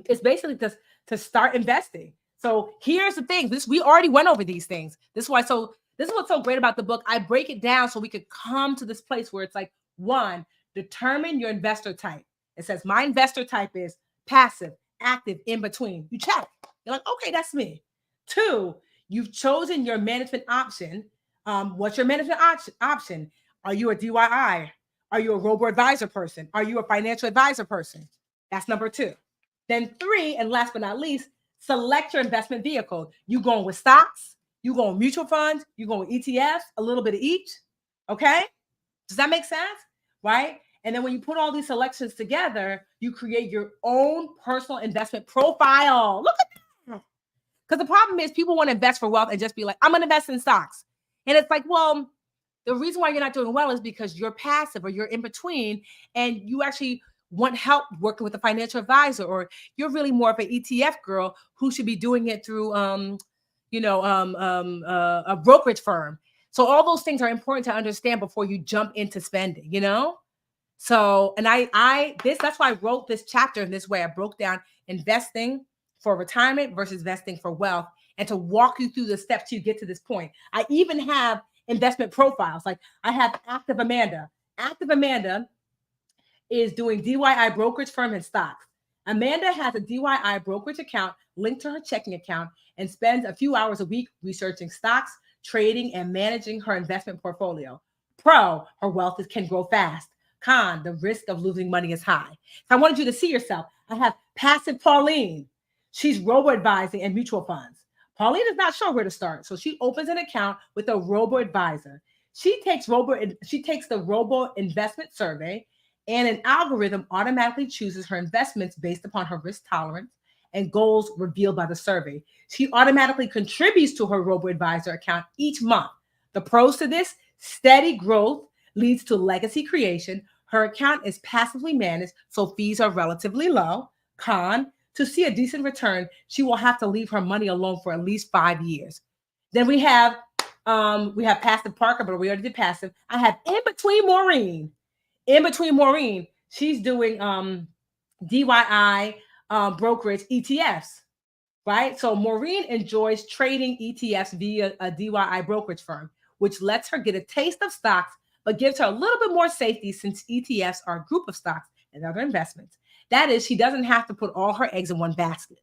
It's basically just to start investing. So here's the thing. We already went over these things. This is what's so great about the book. I break it down so we could come to this place where it's like, one, determine your investor type. It says my investor type is passive, active, in between. You check. You're like, okay, that's me. Two, you've chosen your management option. What's your management option? Are you a DIY? Are you a robo-advisor person? Are you a financial advisor person? That's number two. Then three, and last but not least, select your investment vehicle. You going with stocks? You going mutual funds? You going with ETFs? A little bit of each? Okay? Does that make sense? Right? And then when you put all these selections together, you create your own personal investment profile. Look at that. Because the problem is people want to invest for wealth and just be like, I'm going to invest in stocks. And it's like, well, the reason why you're not doing well is because you're passive or you're in between and you actually want help working with a financial advisor, or you're really more of an ETF girl who should be doing it through, a brokerage firm. So all those things are important to understand before you jump into spending, So, and that's why I wrote this chapter in this way. I broke down investing for retirement versus investing for wealth, and to walk you through the steps to get to this point. I even have investment profiles. Like I have Active Amanda. Active Amanda is doing DIY brokerage firm and stocks. Amanda has a DIY brokerage account linked to her checking account and spends a few hours a week researching stocks, trading, and managing her investment portfolio. Pro, her wealth can grow fast. Con, the risk of losing money is high. So I wanted you to see yourself. I have Passive Pauline. She's robo-advising and mutual funds. Pauline is not sure where to start, so she opens an account with a robo-advisor. She takes the robo investment survey, and an algorithm automatically chooses her investments based upon her risk tolerance and goals revealed by the survey. She automatically contributes to her robo-advisor account each month. The pros to this: steady growth leads to legacy creation. Her account is passively managed, so fees are relatively low. Con, to see a decent return, she will have to leave her money alone for at least 5 years. Then we have Passive Parker, but we already did passive. I have In Between Maureen. In Between Maureen, she's doing DIY brokerage ETFs, right? So Maureen enjoys trading ETFs via a DIY brokerage firm, which lets her get a taste of stocks, but gives her a little bit more safety since ETFs are a group of stocks and other investments. That is, she doesn't have to put all her eggs in one basket.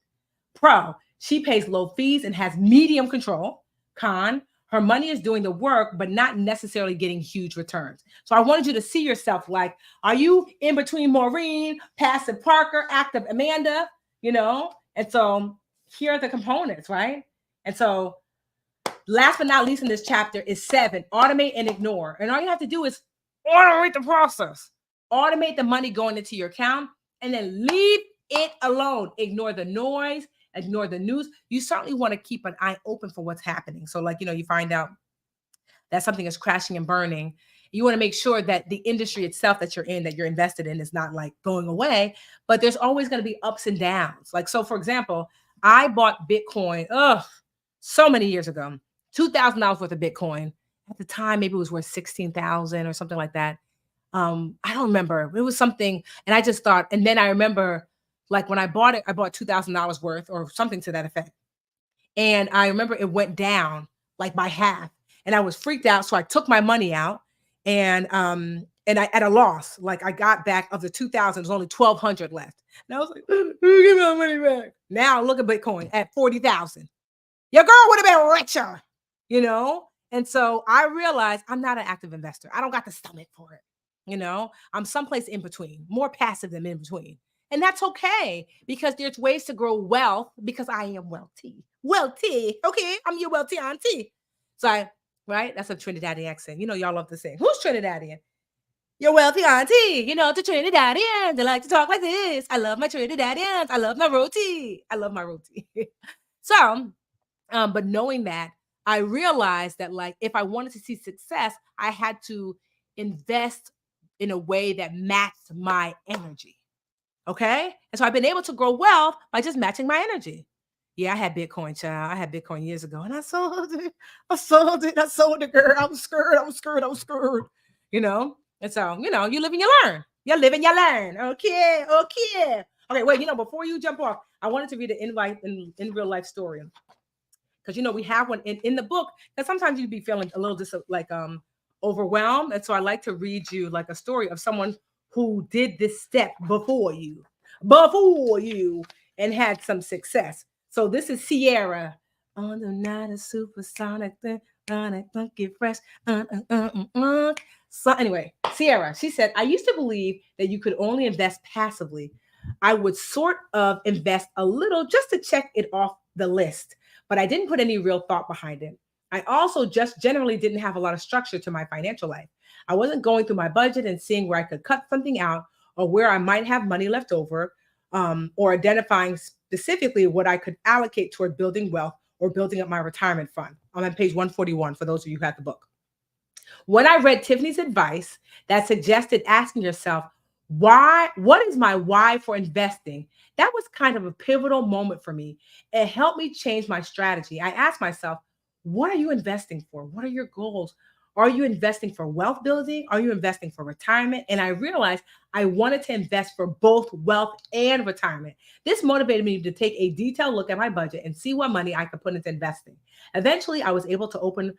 Pro, she pays low fees and has medium control. Con, her money is doing the work, but not necessarily getting huge returns. So I wanted you to see yourself like, are you in between Maureen, Passive Parker, Active Amanda, And so here are the components, right? And so last but not least in this chapter is 7, automate and ignore. And all you have to do is automate the process. Automate the money going into your account and then leave it alone. Ignore the noise, ignore the news. You certainly want to keep an eye open for what's happening. So you find out that something is crashing and burning. You want to make sure that the industry itself that you're in, that you're invested in, is not like going away, but there's always going to be ups and downs. So for example, I bought Bitcoin, so many years ago, $2,000 worth of Bitcoin. At the time, maybe it was worth 16,000 or something like that. I don't remember. It was something. And I just thought, and then I remember when I bought it, I bought $2,000 worth or something to that effect. And I remember it went down by half and I was freaked out. So I took my money out and I at a loss. I got back of the 2,000, there's only 1,200 left. And I was like, give me my money back. Now look at Bitcoin at 40,000. Your girl would have been richer, And so I realized I'm not an active investor. I don't got the stomach for it. I'm someplace in between, more passive than in between. And that's okay because there's ways to grow wealth because I am wealthy. Wealthy. Okay. I'm your wealthy auntie. So right? That's a Trinidadian accent. Y'all love to sing. Who's Trinidadian? Your wealthy auntie. The Trinidadians. They like to talk like this. I love my Trinidadians. I love my roti. I love my roti. So, but knowing that, I realized that like if I wanted to see success, I had to invest in a way that matched my energy. Okay. And so I've been able to grow wealth by just matching my energy. Yeah, I had Bitcoin, child. I had Bitcoin years ago and I sold it. I sold it. I sold it, girl. I was scared. I was scared. I was scared. And so, you live and you learn. You live and you learn. Okay. Okay. Okay. Wait, before you jump off, I wanted to read an invite in real life story. Because we have one in the book, because sometimes you'd be feeling a little overwhelmed. And so I like to read you like a story of someone who did this step before you, and had some success. So this is Sierra on the night of supersonic, funky fresh. So anyway, Sierra, she said, I used to believe that you could only invest passively. I would sort of invest a little just to check it off the list, but I didn't put any real thought behind it. I also just generally didn't have a lot of structure to my financial life. I wasn't going through my budget and seeing where I could cut something out or where I might have money left over, or identifying specifically what I could allocate toward building wealth or building up my retirement fund. I'm on page 141 for those of you who had the book. When I read Tiffany's advice that suggested asking yourself, what is my why for investing? That was kind of a pivotal moment for me. It helped me change my strategy. I asked myself, what are you investing for? What are your goals? Are you investing for wealth building? Are you investing for retirement? And I realized I wanted to invest for both wealth and retirement. This motivated me to take a detailed look at my budget and see what money I could put into investing. Eventually, I was able to open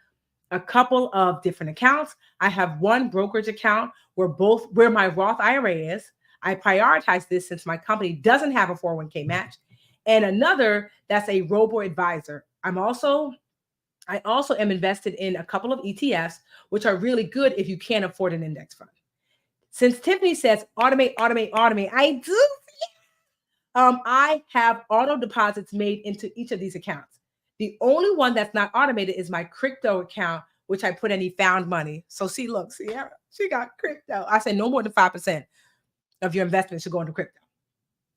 a couple of different accounts. I have one brokerage account where my Roth IRA is. I prioritize this since my company doesn't have a 401k match, and another that's a robo advisor. I also am invested in a couple of ETFs, which are really good if you can't afford an index fund. Since Tiffany says automate, I do. I have auto deposits made into each of these accounts. The only one that's not automated is my crypto account, which I put any found money. So see, look, Sierra, she got crypto. I said no more than 5% of your investment should go into crypto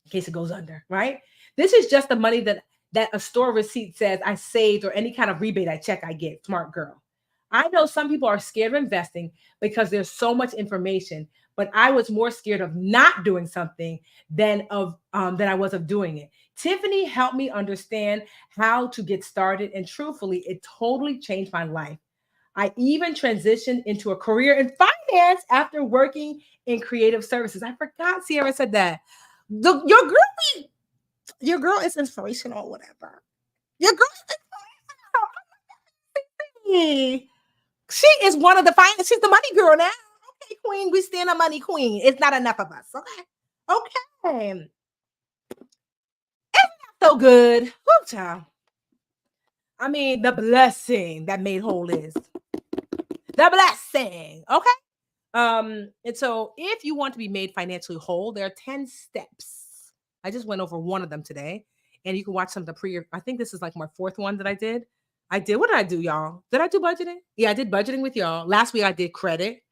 in case it goes under, right? This is just the money that a store receipt says I saved or any kind of rebate I check I get. Smart girl. I know some people are scared of investing because there's so much information, but I was more scared of not doing something than I was of doing it. Tiffany helped me understand how to get started, and truthfully, it totally changed my life. I even transitioned into a career in finance after working in creative services. I forgot Sierra said that. Your girl is inspirational, whatever. Your girl is inspirational. She is one of the finest. She's the money girl now. Okay, queen. We stand a money queen. It's not enough of us. Okay. Isn't that so good? Woo, child. I mean, the blessing that made whole is the blessing. Okay. And so if you want to be made financially whole, there are 10 steps. I just went over one of them today, and you can watch some of the I think this is like my fourth one that I did. What did I do, y'all? Did I do budgeting? Yeah, I did budgeting with y'all. Last week I did credit.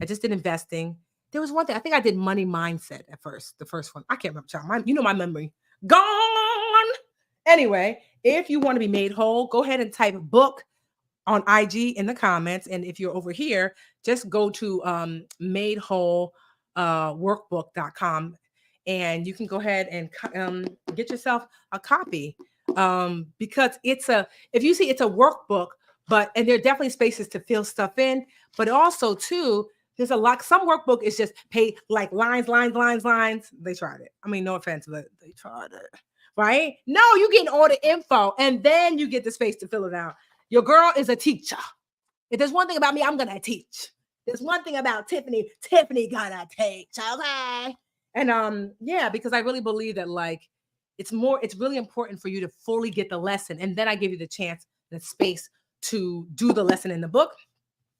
I just did investing. There was one thing. I think I did money mindset at first. The first one. I can't remember, child. My memory. Gone. Anyway, if you want to be made whole, go ahead and type book on IG in the comments. And if you're over here, just go to madewhole workbook.com and you can go ahead and get yourself a copy, because if you see, it's a workbook, and there are definitely spaces to fill stuff in, but also too, there's a lot. Some workbook is just like lines. They tried it. I mean, no offense, but they tried it, right? No, you getting all the info and then you get the space to fill it out. Your girl is a teacher. If there's one thing about me, I'm gonna teach. There's one thing about Tiffany gonna teach, okay? And because I really believe that like it's really important for you to fully get the lesson, and then I give you the chance, the space to do the lesson in the book.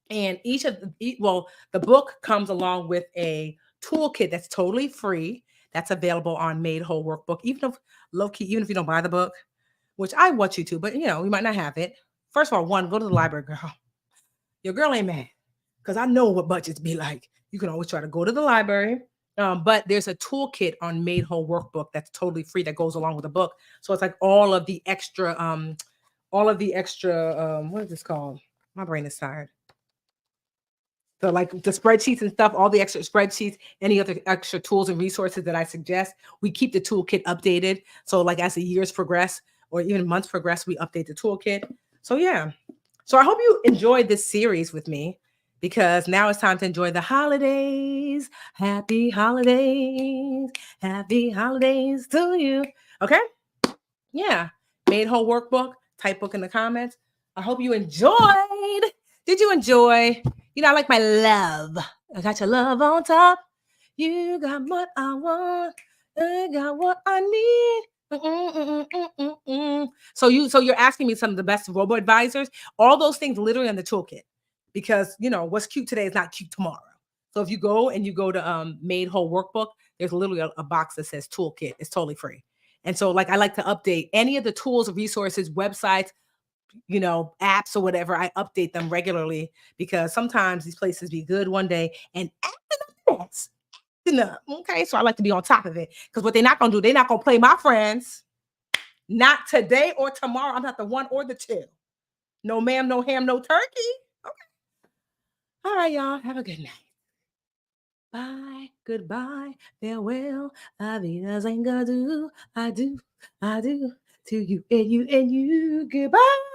And the book comes along with a toolkit that's totally free. That's available on Made Whole Workbook. Even if you don't buy the book, which I want you to, but you might not have it. First of all, one, go to the library, girl. Your girl ain't mad because I know what budgets be like. You can always try to go to the library. But there's a toolkit on Made Whole Workbook that's totally free that goes along with the book. So it's like all of the extra, what is this called? My brain is tired. So like the spreadsheets and stuff, all the extra spreadsheets, any other extra tools and resources that I suggest, we keep the toolkit updated. So like as the years progress or even months progress, we update the toolkit. So yeah. So I hope you enjoyed this series with me because now it's time to enjoy the holidays. Happy holidays. Happy holidays to you. Okay? Yeah. Made Whole Workbook. Type book in the comments. I hope you enjoyed. Did you enjoy? I like my love. I got your love on top. You got what I want. I got what I need. So you're asking me some of the best robo advisors. All those things literally in the toolkit, because what's cute today is not cute tomorrow. So if you go to Made Whole Workbook, there's literally a box that says toolkit. It's totally free. And so like I like to update any of the tools, resources, websites, apps or whatever. I update them regularly because sometimes these places be good one day and acting up the next. Okay, so I like to be on top of it because what they're not gonna do, they're not gonna play my friends. Not today or tomorrow. I'm not the one or the two. No ma'am, no ham, no turkey. Okay. All right, y'all. Have a good night. Bye. Goodbye. Farewell. Avidas ain't gonna do. I do. To you and you and you. Goodbye.